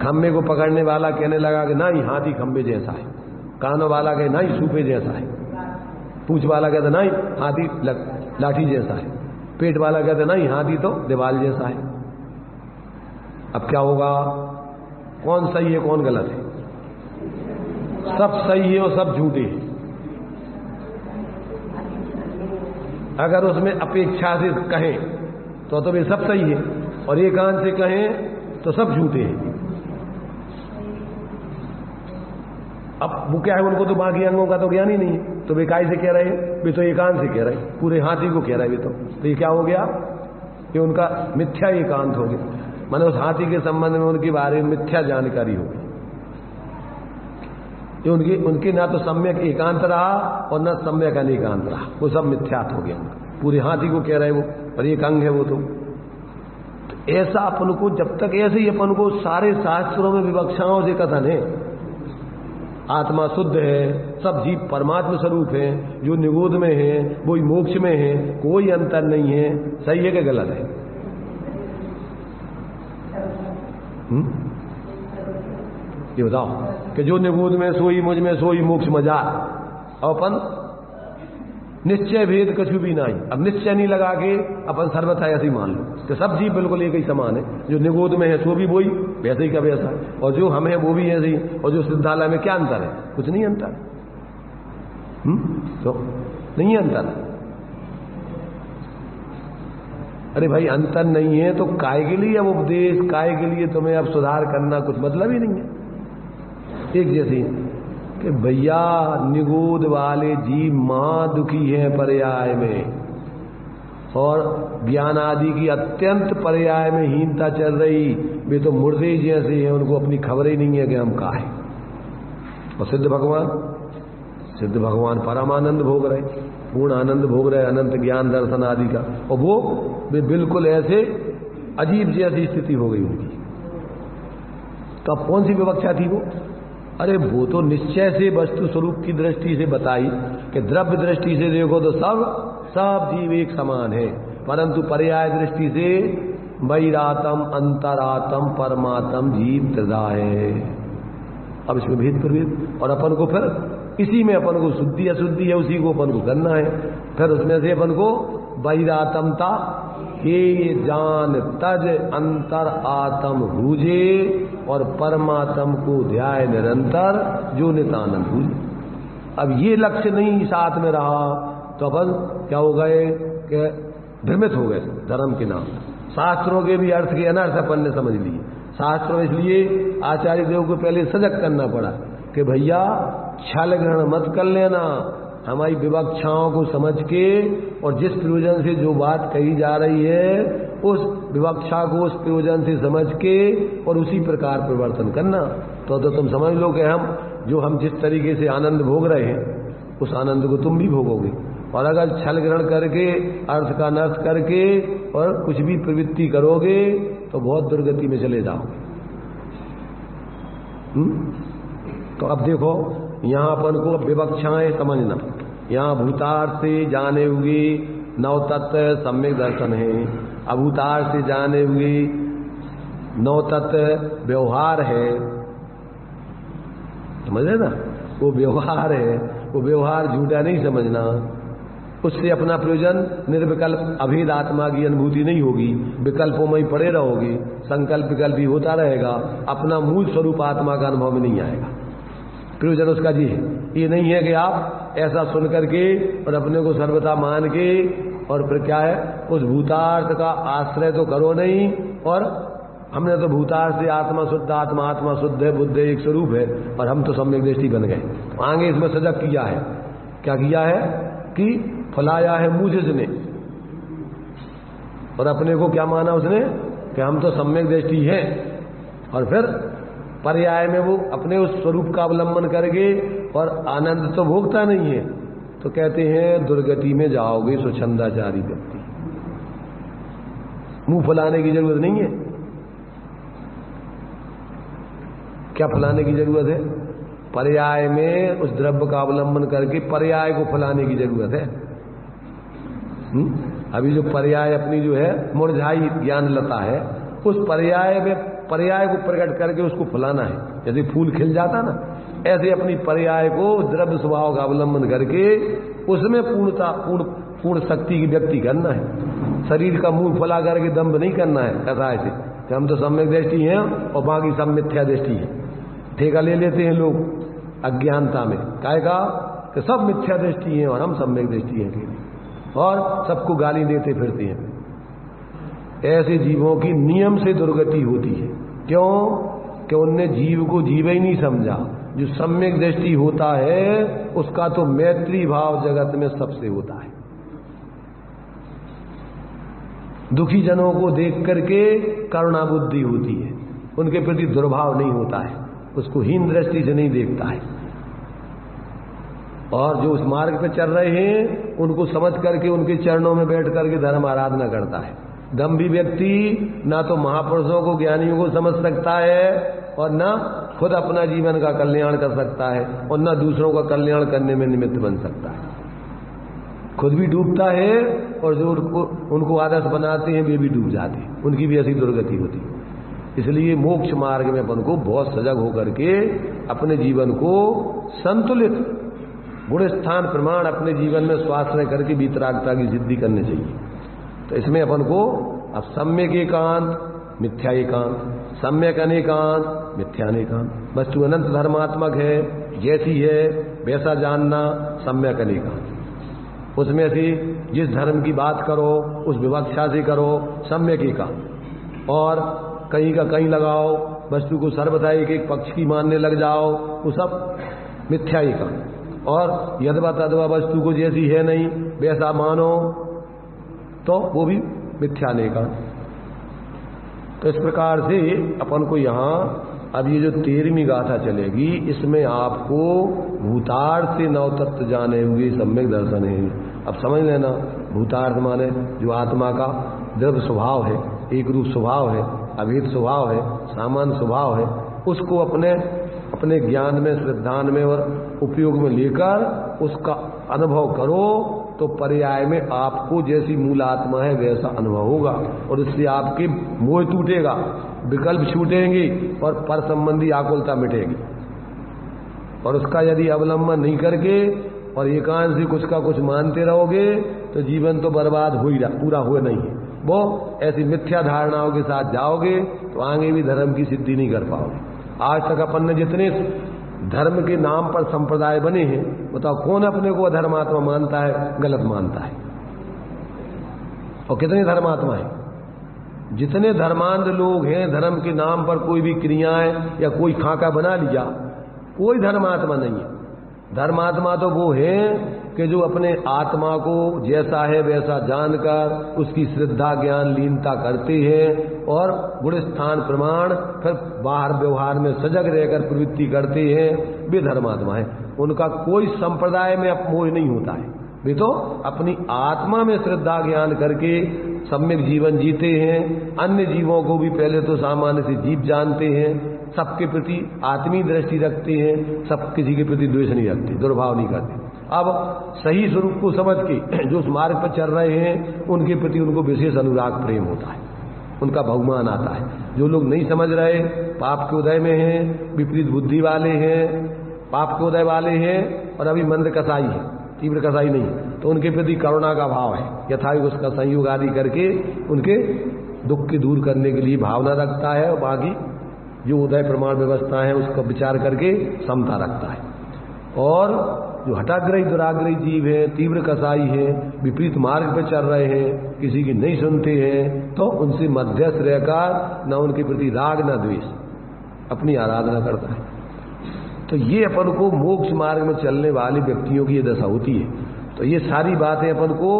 खम्बे को पकड़ने वाला कहने लगा कि नहीं हाथी खम्बे जैसा है, कानों वाला कहे नहीं सूपे जैसा है, पूंछ वाला कहता नहीं हाथी लाठी जैसा है, पेट वाला कहता नहीं हाथी तो दीवाल जैसा है। अब क्या होगा? कौन सही है कौन गलत है? सब सही है और सब झूठे हैं। अगर उसमें अपेक्षा से कहें तो वे सब सही है और एकांत से कहें तो सब झूठे हैं। अब वो क्या है, उनको तो बाकी अंगों का तो ज्ञान ही नहीं है, तो वे काय से कह रहे हैं? वे तो एकांत से कह रहे हैं, पूरे हाथी को कह रहे हैं। वे तो ये क्या हो गया? ये उनका मिथ्या एकांत हो गया। माने उस हाथी के संबंध में उनके बारे में मिथ्या जानकारी होगी। जो उनके ना तो सम्यक एकांत रहा और न सम्यक अनेकांत रहा, वो सब मिथ्यात हो गया उनका। पूरे हाथी को कह रहे वो, पर एक अंग है वो तो ऐसा अपन को, जब तक ऐसे ही अपन को सारे शास्त्रों में विवक्षाओं से कथन है, आत्मा शुद्ध है, सब जीव परमात्मा स्वरूप है, जो निगोद में है वही मोक्ष में है, कोई अंतर नहीं है, सही है कि गलत है? ये बताओ कि जो निगोद में सोई मुझ में सोई मोक्ष मजा, और अपन निश्चय भेद कछु भी नहीं। अब निश्चय नहीं लगा के अपन सर्वथा ऐसे ही मान लो कि सब जीव बिल्कुल एक ही समान है, जो निगोद में है सो भी वही वैसे ही का वैसा, और जो हम है वो भी ऐसे ही, और जो सिद्धालय में क्या अंतर है? कुछ नहीं अंतर। तो नहीं है अंतर। अरे भाई अंतर नहीं है तो काय के लिए अब उपदेश, काय के लिए तुम्हें अब सुधार करना, कुछ मतलब ही नहीं है। एक जैसी कि भैया निगोद वाले जीव मां दुखी हैं पर्याय में, और ज्ञान आदि की अत्यंत पर्याय में हीनता चल रही, वे तो मुर्दे जैसे हैं, उनको अपनी खबर ही नहीं है कि हम कहाँ हैं। और सिद्ध भगवान परमानंद भोग रहे, पूर्ण आनंद भोग रहे, अनंत ज्ञान दर्शन आदि का, और वो वे बिल्कुल ऐसे अजीब जैसी स्थिति हो गई उनकी। तो अब कौन सी विवक्षा थी वो? अरे वो तो निश्चय से वस्तु स्वरूप की दृष्टि से बताई कि द्रव्य दृष्टि से देखो तो सब जीव एक समान है, परंतु पर्याय दृष्टि से बहिरातम अंतरातम परमात्म जीव त्रिधा है। अब इसमें भेद प्रभेद, और अपन को फिर इसी में अपन को शुद्धि अशुद्धि है, उसी को अपन को करना है। फिर उसमें से अपन को बहिरातमता ये जान तज अंतर आत्म भूजे, और परमात्म को ध्याय निरंतर जो नितानंद भूजे। अब ये लक्ष्य नहीं साथ में रहा तो अपन क्या हो गए कि भ्रमित हो गए धर्म के नाम। शास्त्रों के भी अर्थ के अनर्थ अपन ने समझ लिए। शास्त्रों इसलिए आचार्य देव को पहले सजग करना पड़ा कि भैया छल ग्रहण मत कर लेना, हमारी विवक्षाओं को समझ के, और जिस प्रयोजन से जो बात कही जा रही है उस विवक्षा को उस प्रयोजन से समझ के और उसी प्रकार परिवर्तन करना। तो तुम समझ लो कि हम जिस तरीके से आनंद भोग रहे हैं उस आनंद को तुम भी भोगोगे। और अगर छल ग्रहण करके अर्थ का अनर्थ करके और कुछ भी प्रवृत्ति करोगे तो बहुत दुर्गति में चले जाओगे। तो अब देखो यहाँ अपन को विवक्षाएं समझना। यहाँ भूतार्थ से जाने हुए नव तत्व सम्यक दर्शन है, अभूतार्थ से जाने हुए नव तत्व व्यवहार है, समझ रहे ना? वो व्यवहार है, वो व्यवहार झूठा नहीं समझना। उससे अपना प्रयोजन निर्विकल्प अभेद आत्मा की अनुभूति नहीं होगी, विकल्पों में ही पड़े रहोगे, संकल्प विकल्प ही होता रहेगा, अपना मूल स्वरूप आत्मा का अनुभव में नहीं आएगा। प्रयोजन उसका ये नहीं है कि आप ऐसा सुन करके और अपने को सर्वथा मान के, और फिर क्या है उस भूतार्थ का आश्रय तो करो नहीं, और हमने तो भूतार्थ से आत्मा शुद्ध है, बुद्ध एक स्वरूप है, और हम तो सम्यक दृष्टि बन गए। आगे इसमें सजग किया है, क्या किया है कि फलाया है मुझ ने, और अपने को क्या माना उसने कि हम तो सम्यक दृष्टि है, और फिर पर्याय में वो अपने उस स्वरूप का अवलंबन करके और आनंद तो भोगता नहीं है। तो कहते हैं दुर्गति में जाओगे स्वच्छंदाचारी व्यक्ति। मुंह फुलाने की जरूरत नहीं है। क्या फुलाने की जरूरत है? पर्याय में उस द्रव्य का अवलंबन करके पर्याय को फुलाने की जरूरत है। अभी जो पर्याय अपनी जो है मुरझाई ज्ञान लता है, उस पर्याय में पर्याय को प्रकट करके उसको फुलाना है। जैसे फूल खिल जाता ना, ऐसे अपनी पर्याय को द्रव्य स्वभाव का अवलंबन करके उसमें पूर्ण शक्ति की व्यक्ति करना है। शरीर का मुंह फुला करके दम्भ नहीं करना है कथा ऐसे कि हम तो सम्यक दृष्टि हैं और बाकी सब मिथ्या दृष्टि है। ठेका ले लेते हैं लोग अज्ञानता में, कहेगा कि सब मिथ्या दृष्टि है और हम सम्यक दृष्टि हैं, और सबको गाली देते फिरते हैं। ऐसे जीवों की नियम से दुर्गति होती है। क्यों? कि उनने जीव को जीव ही नहीं समझा। जो सम्यक दृष्टि होता है उसका तो मैत्री भाव जगत में सबसे होता है। दुखी जनों को देख करके करुणा बुद्धि होती है, उनके प्रति दुर्भाव नहीं होता है, उसको हीन दृष्टि से नहीं देखता है। और जो उस मार्ग पे चल रहे हैं उनको समझ करके उनके चरणों में बैठ करके धर्म आराधना करता है। दम्भी व्यक्ति ना तो महापुरुषों को, ज्ञानियों को समझ सकता है और ना खुद अपना जीवन का कल्याण कर सकता है और ना दूसरों का कल्याण करने में निमित्त बन सकता है। खुद भी डूबता है और जो उनको आदर्श बनाते हैं वे भी डूब जाते हैं, उनकी भी ऐसी दुर्गति होती है। इसलिए मोक्ष मार्ग में अपन को बहुत सजग होकर के अपने जीवन को संतुलित गुण स्थान प्रमाण अपने जीवन में स्वाश्रय करके वितरागता की सिद्धि करनी चाहिए। तो इसमें अपन को अब सम्यक एकांत, मिथ्या एकांत, सम्यक अनेकांत, मिथ्या अनेकांत, वस्तु अनंत धर्मात्मक है, जैसी है वैसा जानना सम्यक अनेकांत। उसमें से जिस धर्म की बात करो उस विवक्षा से करो सम्यक एकांत, और कहीं का कहीं लगाओ, वस्तु को सर्वथा एक पक्ष की मानने लग जाओ, वो सब मिथ्या एकांत। और यद्वा तद्वा वस्तु को जैसी है नहीं वैसा मानो तो वो भी मिथ्या एकांत। तो इस प्रकार से अपन को यहाँ अब ये जो 13वीं गाथा चलेगी इसमें आपको भूतार्थ से नव तत्व जाने हुए सम्यक दर्शन है। अब समझ लेना, भूतार्थ माने जो आत्मा का द्रव्य स्वभाव है, एक रूप स्वभाव है, अभेद स्वभाव है, सामान्य स्वभाव है, उसको अपने ज्ञान में, श्रद्धान में और उपयोग में लेकर उसका अनुभव करो तो पर्याय में आपको जैसी मूल आत्मा है वैसा अनुभव होगा और इससे आपके मोह टूटेगा, विकल्प छूटेंगे और पर संबंधी आकुलता मिटेगी। और उसका यदि अवलंबन नहीं करके और एकांत से कुछ का कुछ मानते रहोगे तो जीवन तो बर्बाद हो ही पूरा हुए नहीं है। वो ऐसी मिथ्या धारणाओं के साथ जाओगे तो आगे भी धर्म की सिद्धि नहीं कर पाओगे। आज तक अपन ने जितने धर्म के नाम पर संप्रदाय बने हैं, बताओ कौन अपने को धर्मात्मा मानता है, गलत मानता है? और कितने धर्मात्मा है? जितने धर्मांध लोग हैं, धर्म के नाम पर कोई भी क्रियाएं या कोई खाका बना लिया, कोई धर्मात्मा नहीं है। धर्मात्मा तो वो है कि जो अपने आत्मा को जैसा है वैसा जानकर उसकी श्रद्धा ज्ञान लीनता करते हैं और गुण स्थान प्रमाण फिर बाहर व्यवहार में सजग रहकर प्रवृत्ति करते हैं, वे धर्मात्मा है। उनका कोई संप्रदाय में मोह नहीं होता है, वे तो अपनी आत्मा में श्रद्धा ज्ञान करके सम्यक जीवन जीते हैं। अन्य जीवों को भी पहले तो सामान्य से जीव जानते हैं, सबके प्रति आत्मीय दृष्टि रखते हैं, सब किसी के प्रति द्वेष नहीं रखते, दुर्भाव नहीं करते। अब सही स्वरूप को समझ के जो उस मार्ग पर चल रहे हैं उनके प्रति उनको विशेष अनुराग प्रेम होता है, उनका बहुमान आता है। जो लोग नहीं समझ रहे, पाप के उदय में हैं, विपरीत बुद्धि वाले हैं, पाप के उदय वाले हैं और अभी मंद कसाई है, तीव्र कसाई नहीं, तो उनके प्रति करुणा का भाव है, यथायुग उसका संयोग आदि करके उनके दुख के दूर करने के लिए भावना रखता है और बाकी जो उदय प्रमाण व्यवस्था है उसका विचार करके समता रखता है। और जो हठाग्रही दुराग्रही जीव है, तीव्र कसाई है, विपरीत मार्ग पर चल रहे हैं, किसी की नहीं सुनते हैं, तो उनसे मध्यस्थ रहकर न उनके प्रति राग न द्वेष अपनी आराधना करता है। तो ये अपन को मोक्ष मार्ग में चलने वाले व्यक्तियों की ये दशा होती है। तो ये सारी बातें अपन को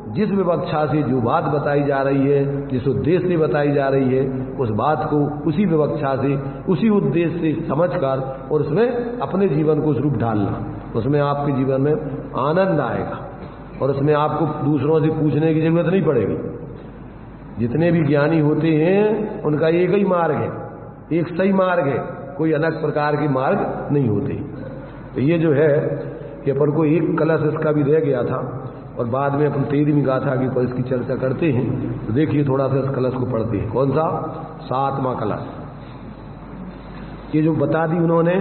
जिस विवक्षा से जो बात बताई जा रही है, जिस उद्देश्य से बताई जा रही है, उस बात को उसी विवक्षा से, उसी उद्देश्य से समझकर और उसमें अपने जीवन को स्वरूप ढालना, उसमें आपके जीवन में आनंद आएगा और उसमें आपको दूसरों से पूछने की जरूरत नहीं पड़ेगी। जितने भी ज्ञानी होते हैं उनका एक ही मार्ग है, एक सही मार्ग है, कोई अलग प्रकार के मार्ग नहीं होते। तो ये जो है कि अपन को एक कलश इसका भी रह गया था और बाद में अपन 13वीं गाथा की पर इसकी चर्चा करते हैं। तो देखिए थोड़ा सा इस कलश को पढ़ते हैं। कौन सा? 7वां कलश। ये जो बता दी उन्होंने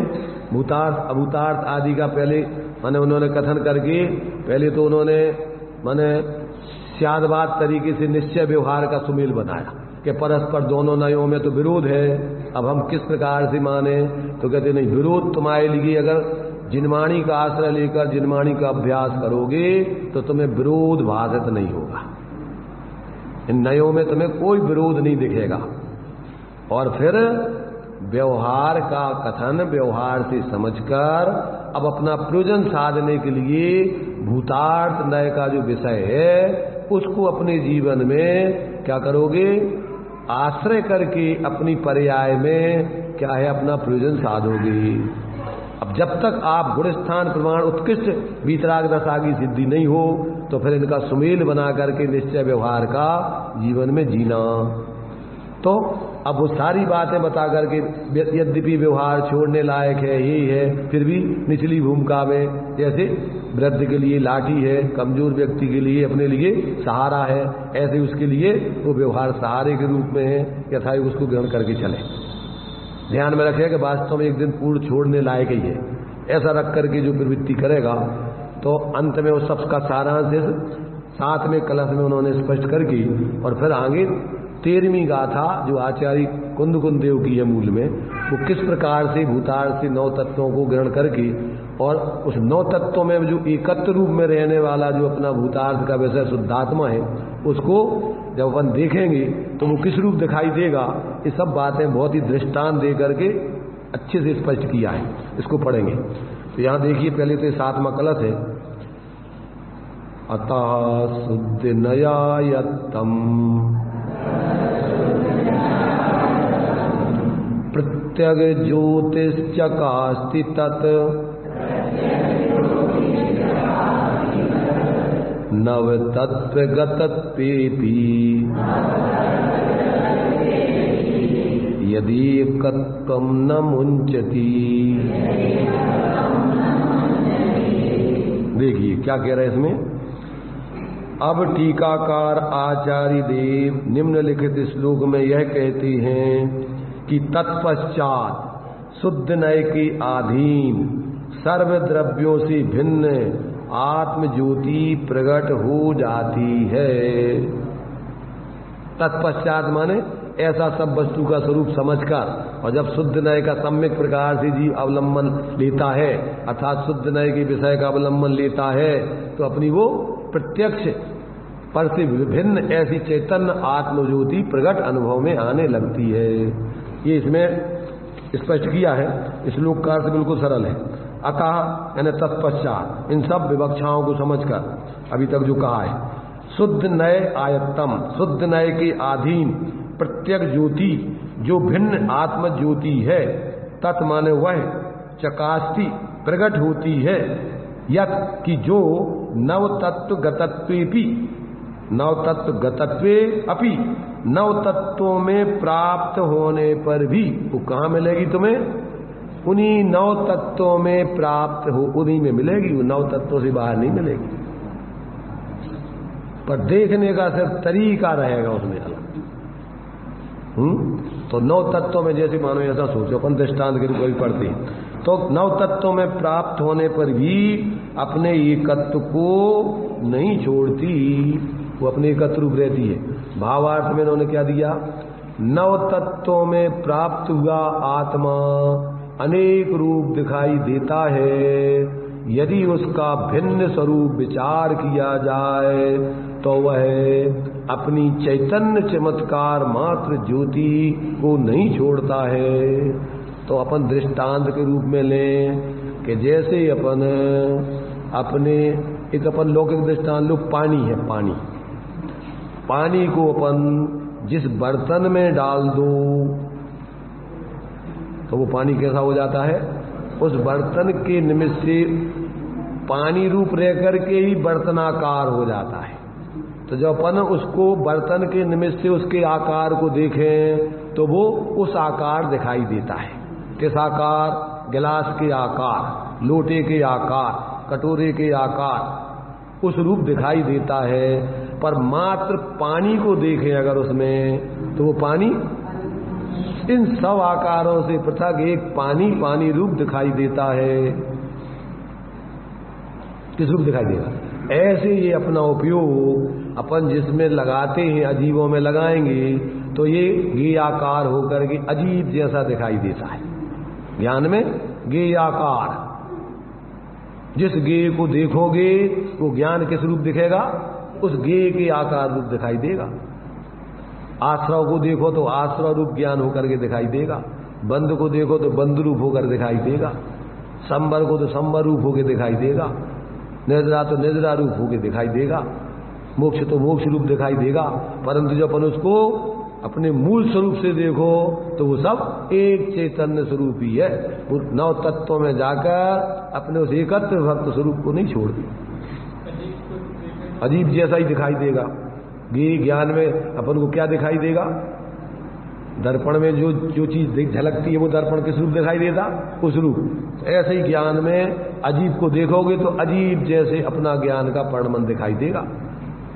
भूतार्थ अभूतार्थ आदि का पहले माने उन्होंने कथन करके पहले तो उन्होंने माने स्यादवाद तरीके से निश्चय व्यवहार का सुमेल बनाया कि परस्पर दोनों नयों में तो विरोध है, अब हम किस प्रकार से माने? तो कहते नहीं, विरोध तुम्हारे लिए अगर जिनवाणी का आश्रय लेकर जिनवाणी का अभ्यास करोगे तो तुम्हें विरोध भाषित नहीं होगा, इन नयों में तुम्हें कोई विरोध नहीं दिखेगा। और फिर व्यवहार का कथन व्यवहार से समझकर अब अपना प्रयोजन साधने के लिए भूतार्थ नय का जो विषय है उसको अपने जीवन में क्या करोगे, आश्रय करके अपनी पर्याय में क्या है अपना प्रयोजन साधोगे। अब जब तक आप गुणस्थान प्रमाण उत्कृष्ट वीतराग दशा की सिद्धि नहीं हो तो फिर इनका सुमेल बना करके निश्चय व्यवहार का जीवन में जीना। तो अब वो सारी बातें बता करके यद्यपि व्यवहार छोड़ने लायक है यही है, फिर भी निचली भूमिका में, जैसे वृद्ध के लिए लाठी है, कमजोर व्यक्ति के लिए अपने लिए सहारा है, ऐसे उसके लिए वो व्यवहार सहारे के रूप में है, यथा उसको ग्रहण करके चले। ध्यान में रखें कि वास्तव में एक दिन पूर्ण छोड़ने लायक ही है। ऐसा रख करके जो प्रवृत्ति करेगा तो अंत में वो सबका सारांश 7वें कलश में उन्होंने स्पष्ट करके और फिर आगे 13वीं गाथा जो आचार्य कुंद कुंदेव की है मूल में, वो किस प्रकार से भूतार्थ से 9 तत्वों को ग्रहण करके और उस 9 तत्वों में जो एकत्र रूप में रहने वाला जो अपना भूतार्थ का विषय शुद्धात्मा है उसको जब अपन देखेंगे तो वो किस रूप दिखाई देगा, ये सब बातें बहुत ही दृष्टांत दे करके अच्छे से स्पष्ट किया है। इसको पढ़ेंगे तो यहाँ देखिए पहले तो 7वां कलश है, अतः शुद्ध नयायत्तम प्रत्यग ज्योतिश्चकास्ति तत् नवतत्वगतत्वेऽपि यदि एकत्वं न मुंचति। देखिए क्या कह रहे हैं इसमें। अब टीकाकार आचार्य देव निम्नलिखित श्लोक में यह कहते हैं कि तत्पश्चात शुद्ध नय के अधीन सर्व द्रव्यों से भिन्न आत्म ज्योति प्रकट हो जाती है। तत्पश्चात माने ऐसा सब वस्तु का स्वरूप समझकर, और जब शुद्ध नय का सम्यक प्रकार से जीव अवलंबन लेता है अर्थात शुद्ध नय के विषय का अवलंबन लेता है तो अपनी वो प्रत्यक्ष पर से विभिन्न ऐसी चैतन्य आत्मज्योति प्रकट अनुभव में आने लगती है। ये इसमें स्पष्ट किया है। श्लोक का अर्थ बिल्कुल सरल है। अतः यानी तत्पश्चात इन सब विवक्षाओं को समझकर अभी तक जो कहा है, शुद्ध नय आयत्तम, शुद्ध नय के अधीन प्रत्यक ज्योति जो भिन्न आत्म ज्योति है, तत् माने वह चकास्ती प्रकट होती है, यत कि जो नव तत्व गतत्वेपि, नव तत्व गतत्वे अपि, नव तत्वों में प्राप्त होने पर भी वो कहाँ मिलेगी तुम्हें, उन्हीं नव तत्वों में प्राप्त हो उन्हीं में मिलेगी, वो नव तत्वों से बाहर नहीं मिलेगी। पर देखने का सिर्फ तरीका रहेगा उसमें अलग। तो नव तत्वों में जैसे मानो ऐसा सोचो, अपन दृष्टांत के रूप में पढ़ते हैं तो नव तत्वों में प्राप्त होने पर भी अपने एकत्व को नहीं छोड़ती, वो अपने एकत्र रूप रहती है। भावार्थ में उन्होंने क्या दिया, नव तत्वों में प्राप्त हुआ आत्मा अनेक रूप दिखाई देता है, यदि उसका भिन्न स्वरूप विचार किया जाए तो वह अपनी चैतन्य चमत्कार मात्र ज्योति को नहीं छोड़ता है। तो अपन दृष्टांत के रूप में लें कि जैसे अपन अपने एक अपन लौकिक दृष्टांत लो, पानी है, पानी को अपन जिस बर्तन में डाल दो तो वो पानी कैसा हो जाता है, उस बर्तन के निमित्त से पानी रूप रह करके ही बर्तनाकार हो जाता है। तो जब अपन उसको बर्तन के निमित्त से उसके आकार को देखें तो वो उस आकार दिखाई देता है। किस आकार, गिलास के आकार, लोटे के आकार, कटोरे के आकार, उस रूप दिखाई देता है। पर मात्र पानी को देखें अगर उसमें तो वो पानी इन सब आकारों से पृथक एक पानी रूप दिखाई देता है। किस रूप दिखाई देगा, ऐसे ये अपना उपयोग अपन जिसमें लगाते हैं अजीबों में लगाएंगे तो ये आकार होकर के अजीब जैसा दिखाई देता है। ज्ञान में गे आकार, जिस गे को देखोगे वो ज्ञान किस रूप दिखेगा, उस गे के आकार रूप दिखाई देगा। आश्रव को देखो तो आश्रव रूप ज्ञान होकर के दिखाई देगा, बंद को देखो तो बंद रूप होकर दिखाई देगा, संबर को तो संबर रूप होकर दिखाई देगा। निद्रा तो निद्रा रूप होके दिखाई देगा, मोक्ष तो मोक्ष रूप दिखाई देगा, परंतु जब अपन उसको अपने मूल स्वरूप से देखो तो वो सब एक चैतन्य स्वरूप ही है। वो नौ तत्वों में जाकर अपने उस एकत्र भक्त स्वरूप को नहीं छोड़ती। अजीब जैसा ही दिखाई देगा। ये ज्ञान में अपन को क्या दिखाई देगा? दर्पण में जो चीज झलकती है वो दर्पण किस रूप दिखाई देता? उस रूप। ऐसे ही ज्ञान में अजीब को देखोगे तो अजीब जैसे अपना ज्ञान का परिणमन दिखाई देगा,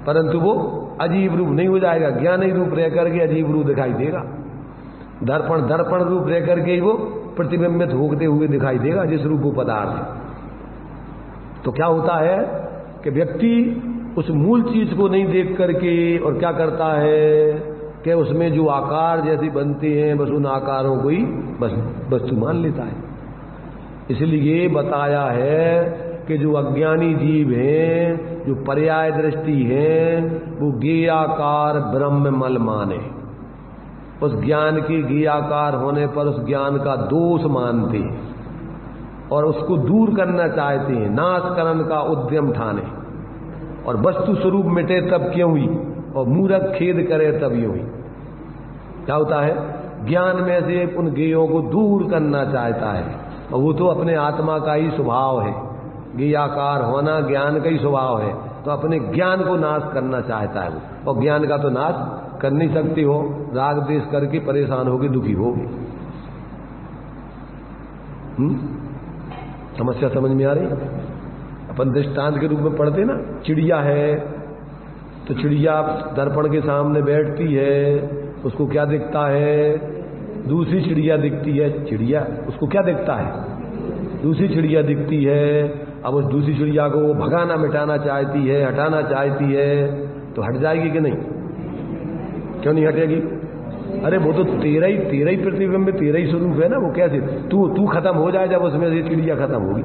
परंतु वो अजीब रूप नहीं हो जाएगा। ज्ञान ही रूप रह करके अजीब रूप दिखाई देगा। दर्पण रूप रह करके ही वो प्रतिबिंबित होते हुए दिखाई देगा, जिस रूप वो पदार्थ है। तो क्या होता है कि व्यक्ति उस मूल चीज को नहीं देख करके और क्या करता है कि उसमें जो आकार जैसे बनते हैं बस उन आकारों को ही बस वस्तु मान लेता है। इसलिए बताया है कि जो अज्ञानी जीव हैं, जो पर्याय दृष्टि हैं, वो ज्ञेयाकार ब्रह्म मल माने। उस ज्ञान के ज्ञेयाकार होने पर उस ज्ञान का दोष मानते हैं और उसको दूर करना चाहते हैं, नाशकरण का उद्यम ठाने। और वस्तु स्वरूप मिटे तब क्यों हुई और मूर्ख खेद करे तब यूं हुई। क्या होता है? ज्ञान में से उन ज्ञेयों को दूर करना चाहता है, और वो तो अपने आत्मा का ही स्वभाव है। ज्ञेयाकार होना ज्ञान का ही स्वभाव है, तो अपने ज्ञान को नाश करना चाहता है वो। और ज्ञान का तो नाश कर नहीं सकती हो, राग द्वेष करके परेशान होगी, दुखी होगी। समस्या समझ में आ रही? अपन दृष्टांत के रूप में पढ़ते ना, चिड़िया है तो चिड़िया दर्पण के सामने बैठती है, उसको क्या दिखता है? दूसरी चिड़िया दिखती है। चिड़िया उसको क्या दिखता है? दूसरी चिड़िया दिखती है। अब उस दूसरी चिड़िया को वो भगाना मिटाना चाहती है, हटाना चाहती है, तो हट जाएगी कि नहीं? क्यों नहीं हटेगी? अरे वो तो तेरा ही प्रतिबिंब, तेरा ही स्वरूप है ना। वो कैसे तू खत्म हो जाए जब उसमें से चिड़िया खत्म होगी,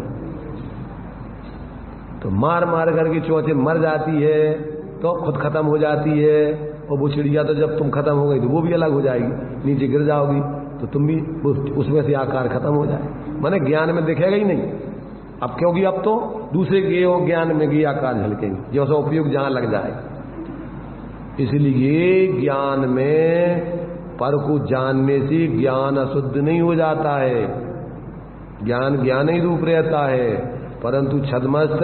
तो मार मार करके चौथे मर जाती है तो खुद खत्म हो जाती है। और वो चिड़िया तो जब तुम खत्म हो गई तो वो भी अलग हो जाएगी, नीचे गिर जाओगी तो तुम भी उसमें से आकार खत्म हो जाए। माने ज्ञान में दिखेगा ही नहीं अब, क्योंकि अब तो दूसरे ज्ञान में भी आकार झलकेंगे, जैसा उपयोग जहां लग जाए। इसलिए ज्ञान में पर को जानने से ज्ञान अशुद्ध नहीं हो जाता है। ज्ञान ज्ञान ही रूप रहता है, परंतु छद्मस्त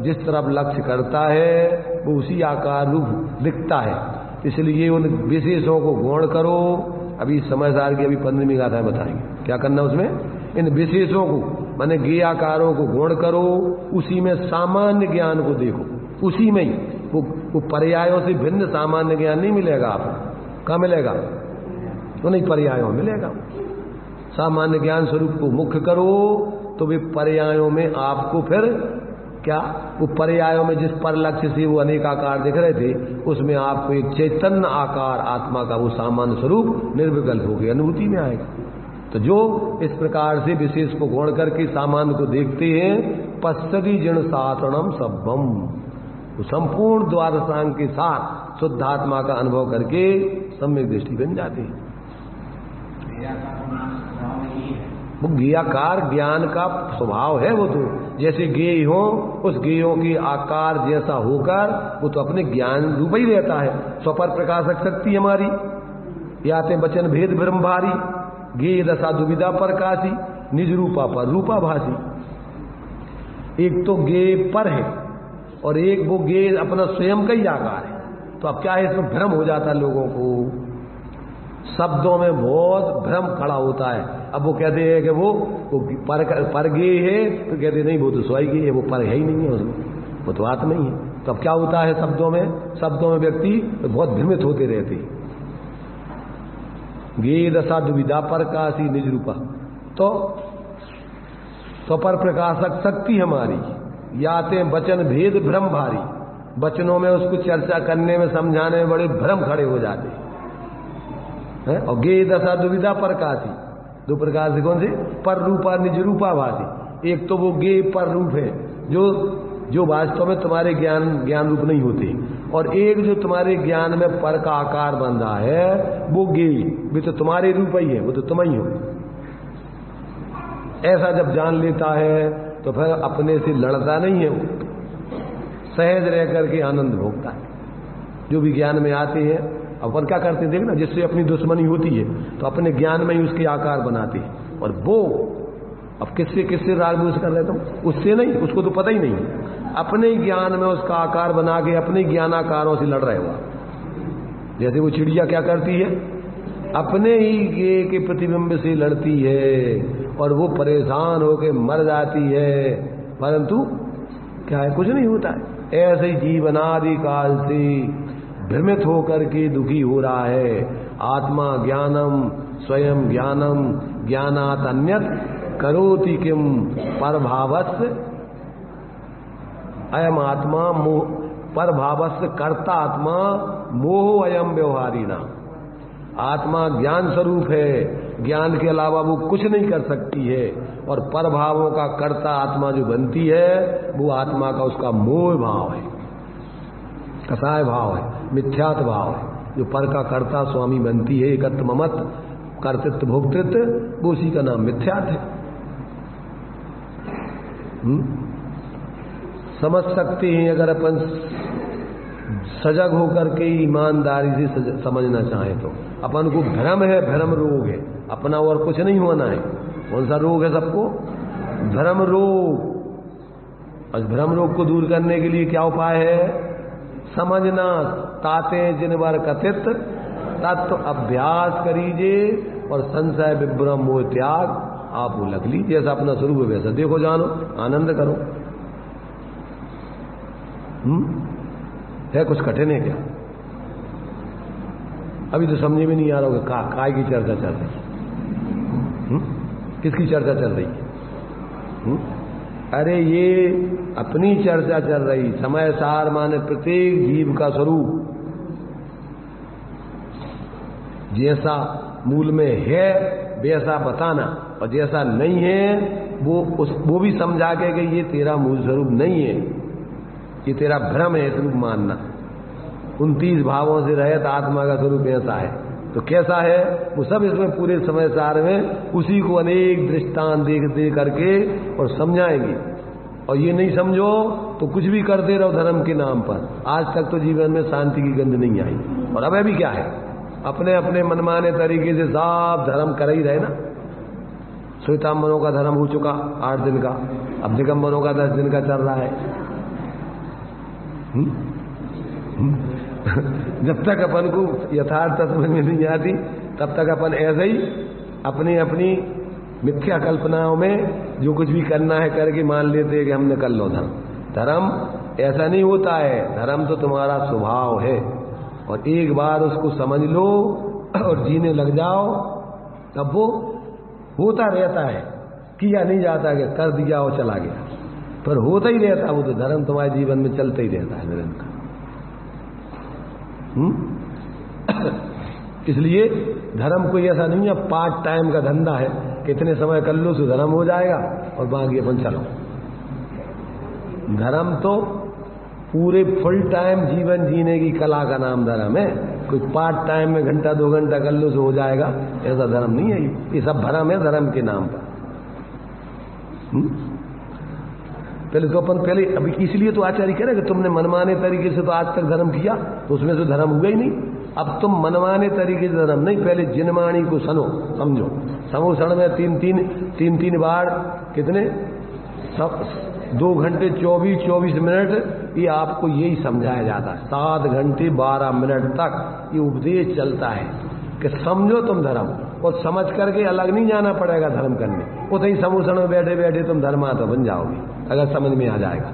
जिस तरफ लक्ष्य करता है वो उसी आकार रूप दिखता है। इसलिए उन विशेषों को गौण करो। अभी समझदार की अभी 15वीं गाथा बताएंगे क्या करना उसमें। इन विशेषों को माने ज्ञेयाकारों को गौण करो, उसी में सामान्य ज्ञान को देखो, उसी में ही वो पर्यायों से भिन्न सामान्य ज्ञान नहीं मिलेगा आपको। कहाँ मिलेगा? तो नहीं, पर्यायों मिलेगा। सामान्य ज्ञान स्वरूप को मुख्य करो तो वे पर्यायों में आपको फिर क्या, वो पर्यायों में जिस पर लक्ष्य से वो अनेक आकार दिख रहे थे, उसमें आपको एक चैतन्य आकार आत्मा का वो सामान्य स्वरूप निर्विकल्प हो गया, अनुभूति में आएगा। तो जो इस प्रकार से विशेष को गौण करके सामान्य को देखते हैं, पश्चदी जिण सातणम सभम, वो संपूर्ण द्वादशांग के साथ शुद्ध आत्मा का अनुभव करके सम्यक दृष्टि बन जाते हैं। वो ज्ञेयाकार ज्ञान का स्वभाव है। वो तो जैसे ज्ञेय हो, उस ज्ञेयों के आकार जैसा होकर वो तो अपने ज्ञान रूप ही रहता है। स्वपर प्रकाशक शक्ति हमारी, याते वचन भेद ब्रह्म भारी, ज्ञेय दशा दुविधा प्रकाशी, निज रूपा पर रूपा भासी। एक तो ज्ञेय पर है और एक वो ज्ञेय अपना स्वयं का ही आकार है। तो अब क्या है, इसमें भ्रम हो जाता है लोगों को, शब्दों में बहुत भ्रम खड़ा होता है। अब वो कहते हैं कि वो पर ज्ञेय है, तो कहते नहीं वो तो स्वयं ज्ञेय है, वो पर है ही नहीं है उसमें, वो तो आत्मा ही है। तो अब क्या होता है, शब्दों में व्यक्ति बहुत भ्रमित होते रहते हैं। ज्ञेय दशा दुविधा प्रकाशी निज रूपा, तो स्वपर प्रकाशक शक्ति हमारी, याते वचन भेद भ्रम भारी, वचनों में उसको चर्चा करने में समझाने में बड़े भ्रम खड़े हो जाते हैं। और ज्ञेय दशा दुविधा प्रकाशी, दो प्रकार से कौन से? पर रूपा निज रूपा भाषी। एक तो वो ज्ञेय पर रूप है जो वास्तव में तुम्हारे ज्ञान रूप नहीं होते, और एक जो तुम्हारे ज्ञान में पर का आकार बन रहा है वो ज्ञेय भी तो तुम्हारे रूप ही है, वो तो तुम ही हो। ऐसा जब जान लेता है तो फिर अपने से लड़ता नहीं है, सहज रह करके आनंद भोगता है। जो भी ज्ञान में आते हैं, अपन क्या करते हैं देखना, जिससे अपनी दुश्मनी होती है तो अपने ज्ञान में ही उसके आकार बनाते हैं। और वो अब किससे राग द्वेष कर रहे तुम? उससे नहीं, उसको तो पता ही नहीं, अपने ज्ञान में उसका आकार बना के अपने ज्ञानाकारों से लड़ रहे हो। जैसे वो चिड़िया क्या करती है, अपने ही ये के प्रतिबिंब से लड़ती है और वो परेशान होकर मर जाती है, परंतु क्या है, कुछ नहीं होता है। ऐसे ही जीवनादि काल से भ्रमित होकर के दुखी हो रहा है। आत्मा ज्ञानम स्वयं ज्ञानम ज्ञानात अन्यत करोति किम परभावस्य अयम आत्मा मोह परभावस्य कर्ता आत्मा मोह अयम व्यवहारिणा। आत्मा ज्ञान स्वरूप है, ज्ञान के अलावा वो कुछ नहीं कर सकती है। और परभावों का कर्ता आत्मा जो बनती है वो आत्मा का उसका मोह भाव है, कसाय भाव है, मिथ्यात्व भाव है। जो पर का कर्ता स्वामी बनती है, एकत्व ममत कर्तृत्व भोक्तृत्व, वो उसी का नाम मिथ्यात्व है। समझ सकते हैं अगर अपन सजग होकर के ईमानदारी से समझना चाहें तो। अपन को भ्रम है, भ्रम रोग है, अपना और कुछ नहीं होना है। कौन सा रोग है सबको? भ्रम रोग। और भ्रम रोग को दूर करने के लिए क्या उपाय है? समझना। ताते जिनवर कथित तत्व अभ्यास करीजिए और संशय विभ्रम मोह त्याग आप वो लग लीजिए। जैसा अपना स्वरूप है वैसा देखो, जानो, आनंद करो। है कुछ कठिन है क्या? अभी तो समझ में नहीं आ रहा होगा काय की चर्चा चल रही है। किसकी चर्चा चल रही है? अरे ये अपनी चर्चा चल रही। समय सार माने प्रत्येक जीव का स्वरूप जैसा मूल में है वैसा बताना, और जैसा नहीं है वो भी समझा के कि ये तेरा मूल स्वरूप नहीं है, ये तेरा भ्रम है, स्वरूप मानना। 29 भावों से रहित आत्मा का स्वरूप ऐसा है। तो कैसा है वो सब इसमें पूरे समय सार में उसी को अनेक दृष्टांत दे करके और समझाएंगे। और ये नहीं समझो तो कुछ भी करते रहो धर्म के नाम पर। आज तक तो जीवन में शांति की गंध नहीं आई, और अब भी क्या है, अपने अपने मनमाने तरीके से सब धर्म कर ही रहे ना। श्वेतांबरों का धर्म हो चुका 8 दिन का, अब दिगंबरों का 10 दिन का चल रहा है। जब तक अपन को यथार्थ समझ में नहीं आती तब तक अपन ऐसे ही अपनी अपनी मिथ्या कल्पनाओं में जो कुछ भी करना है करके मान लेते हैं कि हमने कर लो धर्म। धर्म ऐसा नहीं होता है। धर्म तो तुम्हारा स्वभाव है, और एक बार उसको समझ लो और जीने लग जाओ तब वो होता रहता है। किया नहीं जाता कि कर दिया और चला गया, पर होता ही रहता। वो तो धर्म तुम्हारे जीवन में चलता ही रहता है निरंतर। इसलिए धर्म कोई ऐसा नहीं है पार्ट टाइम का धंधा है, कितने समय कर लो तो धर्म हो जाएगा और बाकी अपन चलो। धर्म तो पूरे फुल टाइम जीवन जीने की कला का नाम धर्म है। कोई पार्ट टाइम में घंटा 2 घंटा कर लो तो हो जाएगा, ऐसा धर्म नहीं है। ये सब भ्रम है धर्म के नाम पर। पहले तो अपन पहले अभी इसलिए तो आचार्य कह रहे कि तुमने मनमाने तरीके से तो आज तक धर्म किया तो उसमें से धर्म हुआ ही नहीं। अब तुम मनमाने तरीके से धर्म नहीं, पहले जिनवाणी को सुनो, समझो। समोषण में तीन बार कितने 2 घंटे 24 मिनट ये आपको यही समझाया जाता है। 7 घंटे 12 मिनट तक ये उपदेश चलता है कि समझो तुम धर्म, और समझ करके अलग नहीं जाना पड़ेगा धर्म करने। उतनी समूषण में बैठे बैठे तुम धर्मात्मा बन जाओगे अगर समझ में आ जाएगा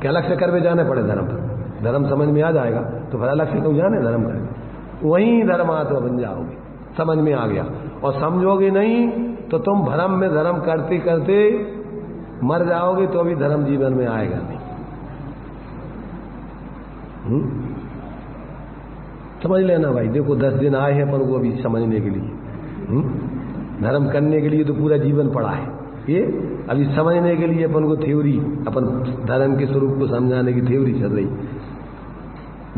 कि अलग से करके जाने पड़े धर्म पर। धर्म समझ में आ जाएगा तो फिर अलग से क्यों जाने धर्म करके, वहीं धर्मात्मा बन जाओगे। समझ में आ गया। और समझोगे नहीं तो तुम भ्रम में धर्म करते करते मर जाओगे तो अभी धर्म जीवन में आएगा नहीं। समझ लेना भाई। देखो 10 दिन आए हैं अपन को अभी समझने के लिए। धर्म करने के लिए तो पूरा जीवन पड़ा है। ये अभी समझने के लिए अपन को थ्योरी, अपन धर्म के स्वरूप को समझाने की थ्योरी चल रही।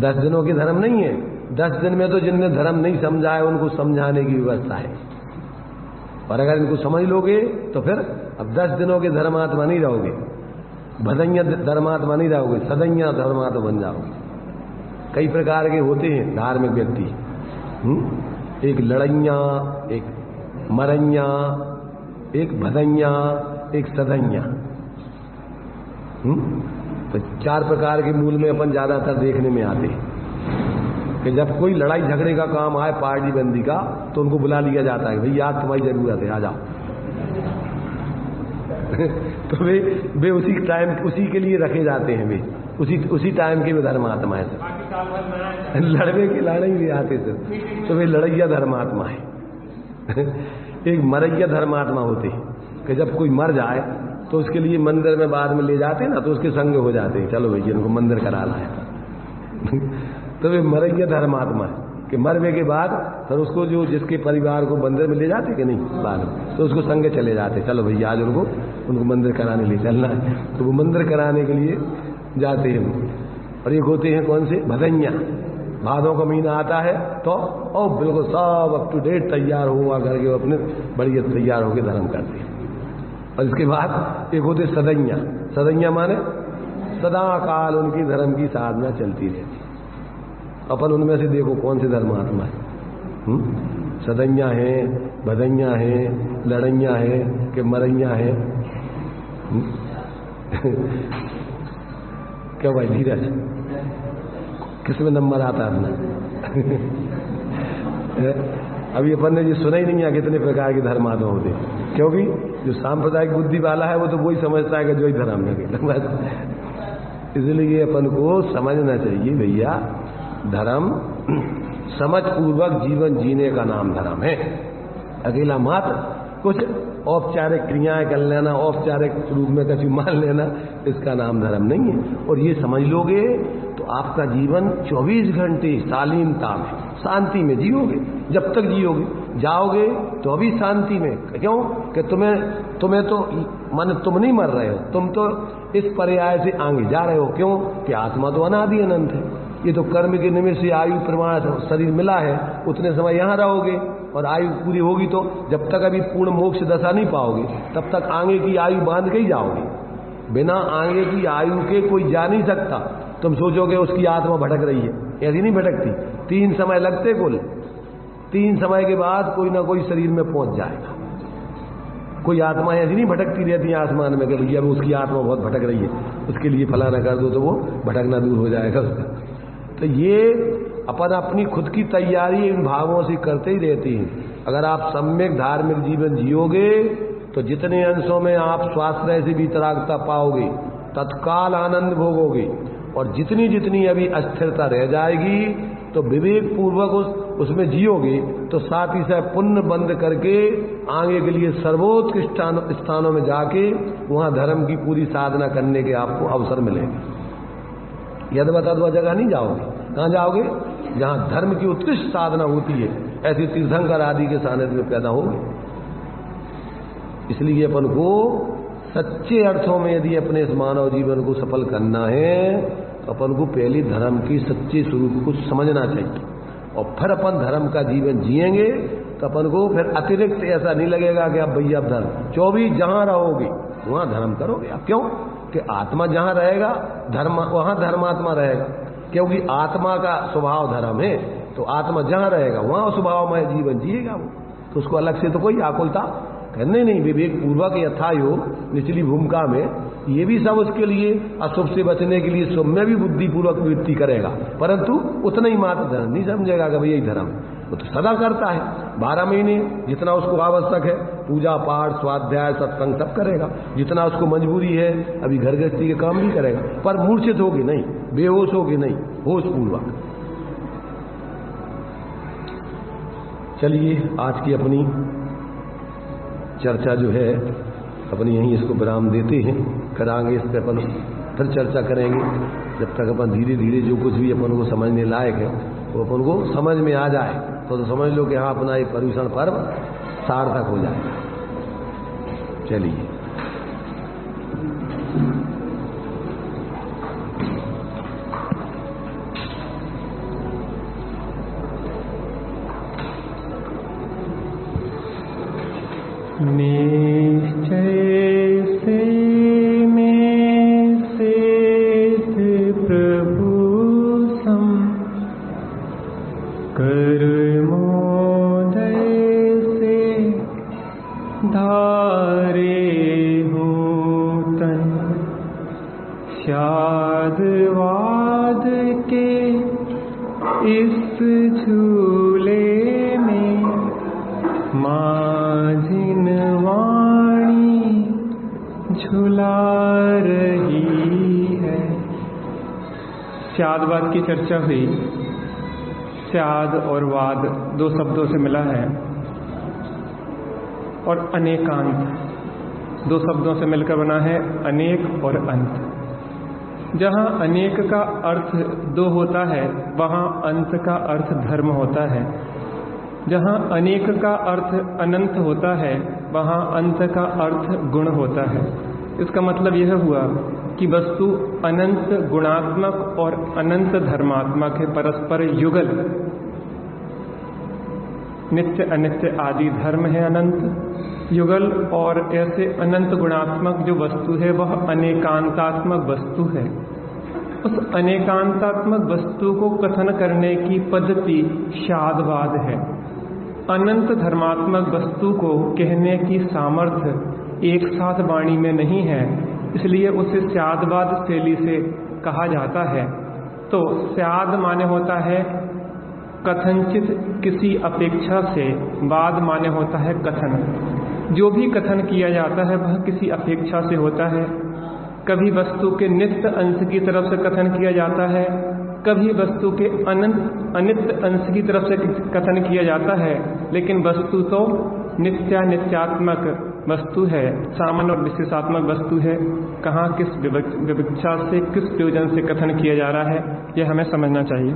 10 दिनों के धर्म नहीं है। 10 दिन में तो जिनने धर्म नहीं समझा है उनको समझाने की व्यवस्था है। और अगर इनको समझ लोगे तो फिर अब 10 दिनों के धर्मात्मा नहीं रहोगे। भदैया धर्मात्मा नहीं रहोगे, सदैया धर्मात्मा बन जाओगे। कई प्रकार के होते हैं धार्मिक व्यक्ति, एक लड़ैया, एक मरैया, एक भदैया, एक सदैया। तो 4 प्रकार के मूल में अपन ज्यादातर देखने में आते हैं कि जब कोई लड़ाई झगड़े का काम आए पार्टी बंदी का, तो उनको बुला लिया जाता है, भैया आज तुम्हारी जरूरत है, आ जाओ। तो वे उसी टाइम उसी के लिए रखे जाते हैं, वे उसी टाइम के वे धर्मात्मा है। लड़वे के लड़ाई भी आते थे, तो वे लड़ैया धर्मात्मा है। एक मरैया धर्मात्मा होते हैं कि जब कोई मर जाए तो उसके लिए मंदिर में बाद में ले जाते हैं ना, तो उसके संग हो जाते हैं, चलो भैया उनको मंदिर करा लाए। तो वे मरैया धर्मात्मा है कि मरने के बाद फिर उसको जो जिसके परिवार को मंदिर में ले जाते कि नहीं बाद में, तो उसको संग चले जाते, चलो भैया आज उनको मंदिर कराने ले चलना है, तो वो मंदिर कराने के लिए जाते हैं। और एक होते हैं कौन से, भदैया। भादों का महीना आता है तो और बिल्कुल सब अप टू डेट तैयार हुआ करके वो अपने बढ़िया तैयार होकर धर्म करते हैं। और इसके बाद एक होते सदैया। सदैया माने सदा काल उनकी धर्म की साधना चलती रहती। अपन उनमें से देखो कौन से धर्मात्मा है, सदैया है, भदैया है, लड़ैया है कि मरैया है। क्या भाई धीरज, किसमें नंबर आता है अपना? अभी अपन ने ये सुना ही नहीं है कितने प्रकार के धर्मात्मा होते, क्योंकि जो सांप्रदायिक बुद्धि वाला है वो तो वही समझता है कि जो ही धर्म है। इसलिए अपन को समझना चाहिए भैया, धर्म समझ पूर्वक जीवन जीने का नाम धर्म है। अकेला मात्र कुछ औपचारिक क्रियाएं कर लेना, औपचारिक रूप में कभी मान लेना, इसका नाम धर्म नहीं है। और ये समझ लोगे तो आपका जीवन 24 घंटे शालीनता में, शांति में जियोगे। जब तक जियोगे, जाओगे तो अभी शांति में। क्यों कि तुम्हें तो मन तुम नहीं मर रहे हो, तुम तो इस पर्याय से आगे जा रहे हो। क्यों कि आत्मा तो अनादि अनंत है। ये तो कर्म के निमित्त से आयु प्रमाण शरीर मिला है, उतने समय यहां रहोगे और आयु पूरी होगी तो जब तक अभी पूर्ण मोक्ष दशा नहीं पाओगे तब तक आगे की आयु बांध के ही जाओगे। बिना आगे की आयु के कोई जा नहीं सकता। तुम सोचोगे उसकी आत्मा भटक रही है, ऐसी नहीं भटकती। 3 समय लगते कुल, 3 समय के बाद कोई ना कोई शरीर में पहुंच जाएगा। कोई आत्मा ऐसी नहीं भटकती रहती है आसमान में कि भैया उसकी आत्मा बहुत भटक रही है, उसके लिए फलाना कर दो तो वो भटकना दूर हो जाएगा उसका। तो ये अपन अपनी खुद की तैयारी इन भावों से करते ही रहती हैं। अगर आप सम्यक धार्मिक जीवन जियोगे तो जितने अंशों में आप स्वास्थ्य से भी तरागता पाओगे, तत्काल आनंद भोगोगे। और जितनी जितनी अभी अस्थिरता रह जाएगी तो विवेक पूर्वक उसमें जियोगे तो साथ ही साथ पुण्य बंद करके आगे के लिए सर्वोत्कृष्ट स्थानों में जाके वहां धर्म की पूरी साधना करने के आपको अवसर मिलेंगे। यदवतद्वा जगह नहीं जाओगे। कहां जाओगे? जहां धर्म की उत्कृष्ट साधना होती है, ऐसी तीर्थंकर आदि के सानिध्य में पैदा होंगे। इसलिए अपन को सच्चे अर्थों में यदि अपने इस मानव जीवन को सफल करना है तो अपन को पहले धर्म की सच्चे स्वरूप को समझना चाहिए और फिर अपन धर्म का जीवन जिएंगे तो अपन को फिर अतिरिक्त ऐसा नहीं लगेगा कि अब भैया अब धर्म 24 जहां रहोगे वहां धर्म करोगे आप। क्यों कि आत्मा जहां रहेगा धर्म वहां धर्मात्मा रहेगा। क्योंकि आत्मा का स्वभाव धर्म है, तो आत्मा जहां रहेगा वहां स्वभाव में जीवन जिएगा वो, तो उसको अलग से तो कोई आकुलता करने नहीं। विवेक पूर्वक यथा योग निचली भूमिका में ये भी सब उसके लिए अशुभ से बचने के लिए शुभ में भी बुद्धिपूर्वक वृत्ति करेगा, परंतु उतना ही मात्र धर्म नहीं समझेगा कि भैया धर्म वो तो सदा करता है। 12 महीने जितना उसको आवश्यक है पूजा पाठ स्वाध्याय सत्संग सब करेगा, जितना उसको मजबूरी है अभी घर गृहस्थी के काम भी करेगा, पर मूर्छित होगी नहीं, बेहोश होगी नहीं, होश पूर्वक। चलिए आज की अपनी चर्चा जो है अपनी यहीं इसको विराम देते हैं, करांगे इस पर अपन फिर चर्चा करेंगे। जब तक अपन धीरे धीरे जो कुछ भी अपन को समझने लायक है वो अपन को समझ में आ जाए तो समझ लो कि हाँ अपना एक पर्यूषण पर्व सार्थक हो जाएगा। चलिए निश्चय से मैं कर्मोदय से धारे हूँ तन, शादवाद के इस झूले में माझिन वाणी झुला रही है। स्यादवाद की चर्चा हुई। स्याद और वाद दो शब्दों से मिला है, और अनेकांत दो शब्दों से मिलकर बना है अनेक और अंत। जहाँ अनेक का अर्थ दो होता है वहाँ अंत का अर्थ धर्म होता है। जहाँ अनेक का अर्थ अनंत होता है वहाँ अंत का अर्थ गुण होता है। इसका मतलब यह हुआ कि वस्तु अनंत गुणात्मक और अनंत धर्मात्मक है, परस्पर युगल। नित्य अनित्य आदि धर्म है अनंत, युगल और ऐसे अनंत गुणात्मक जो वस्तु है वह अनेकांतात्मक वस्तु है। उस अनेकांतात्मक वस्तु को कथन करने की पद्धति शादवाद है। अनंत धर्मात्मक वस्तु को कहने की सामर्थ्य एक साथ वाणी में नहीं है, इसलिए उसे स्यादवाद शैली से कहा जाता है। तो स्याद माने होता है कथनचित किसी अपेक्षा से, वाद माने होता है कथन। जो भी कथन किया जाता है वह किसी अपेक्षा से होता है। कभी वस्तु के नित्य अंश की तरफ से कथन किया जाता है, कभी वस्तु के अनित्य अंश की तरफ से कथन किया जाता है, लेकिन वस्तु तो नित्यात्मक वस्तु है, सामान्य और विशेषात्मक वस्तु है। कहाँ किस विवक्षा से, किस प्रयोजन से कथन किया जा रहा है, यह हमें समझना चाहिए।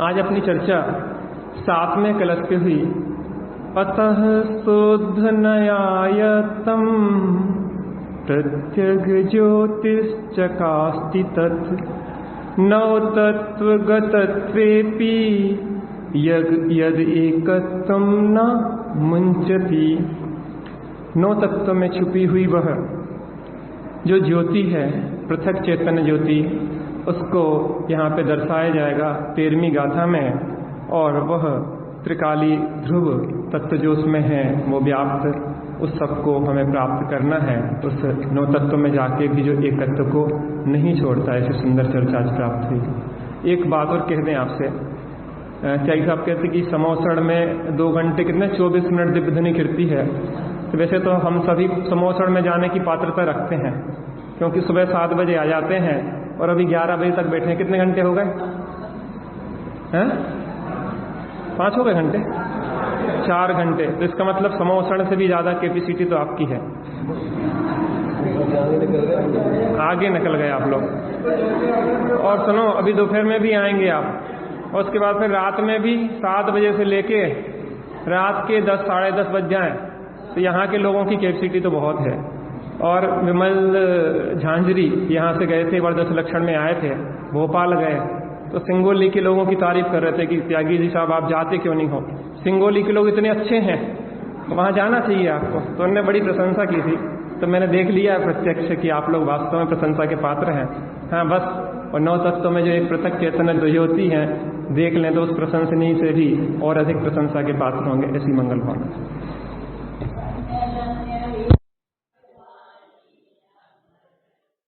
आज अपनी चर्चा 7वें कलश पे हुई। अतः शोध न्यायतम प्रत्यग ज्योतिश्चकास्ति तत् नौ तत्वगतत्वेपि यद एकत्वं न मुंचति। 9 तत्व में छुपी हुई वह जो ज्योति है, पृथक चैतन्य ज्योति, उसको यहाँ पे दर्शाया जाएगा 13वीं गाथा में। और वह त्रिकाली ध्रुव तत्व जो उसमें है वो व्याप्त, उस सबको हमें प्राप्त करना है। उस 9 तत्व में जाके भी जो एकत्व को नहीं छोड़ता, ऐसी सुंदर चर्चा आज प्राप्त हुई। एक बात और कह दें आपसे, त्यागी साहब कहते कि समोसण में 2 घंटे कितने 24 मिनट दिव्य ध्वनि गिरती है। तो वैसे तो हम सभी समोसण में जाने की पात्रता रखते हैं, क्योंकि सुबह 7 बजे आ जाते हैं और अभी 11 बजे तक बैठे हैं। कितने घंटे हो गए हैं? 5 हो गए घंटे, 4 घंटे। तो इसका मतलब समोसण से भी ज्यादा कैपेसिटी तो आपकी है। आगे निकल गए आप लोग। और सुनो, अभी दोपहर में भी आएंगे आप, और उसके बाद फिर रात में भी 7 बजे से लेके रात के 10 साढ़े 10 बज जाए, तो यहाँ के लोगों की कैपेसिटी तो बहुत है। और विमल झांझरी यहाँ से गए थे, वर्धस लक्षण में आए थे, भोपाल गए, तो सिंगोली के लोगों की तारीफ कर रहे थे कि त्यागी जी साहब आप जाते क्यों नहीं हो, सिंगोली के लोग इतने अच्छे हैं, वहाँ जाना चाहिए आपको। तो उन्होंने बड़ी प्रशंसा की थी। तो मैंने देख लिया प्रत्यक्ष कि आप लोग वास्तव में प्रशंसा के पात्र हैं। हाँ बस, और 9 तत्वों में जो एक पृथक चैतन्य ज्योति है, देख लें तो उस प्रशंसनीय से भी और अधिक प्रशंसा के पात्र होंगे। ऐसी मंगल भावना।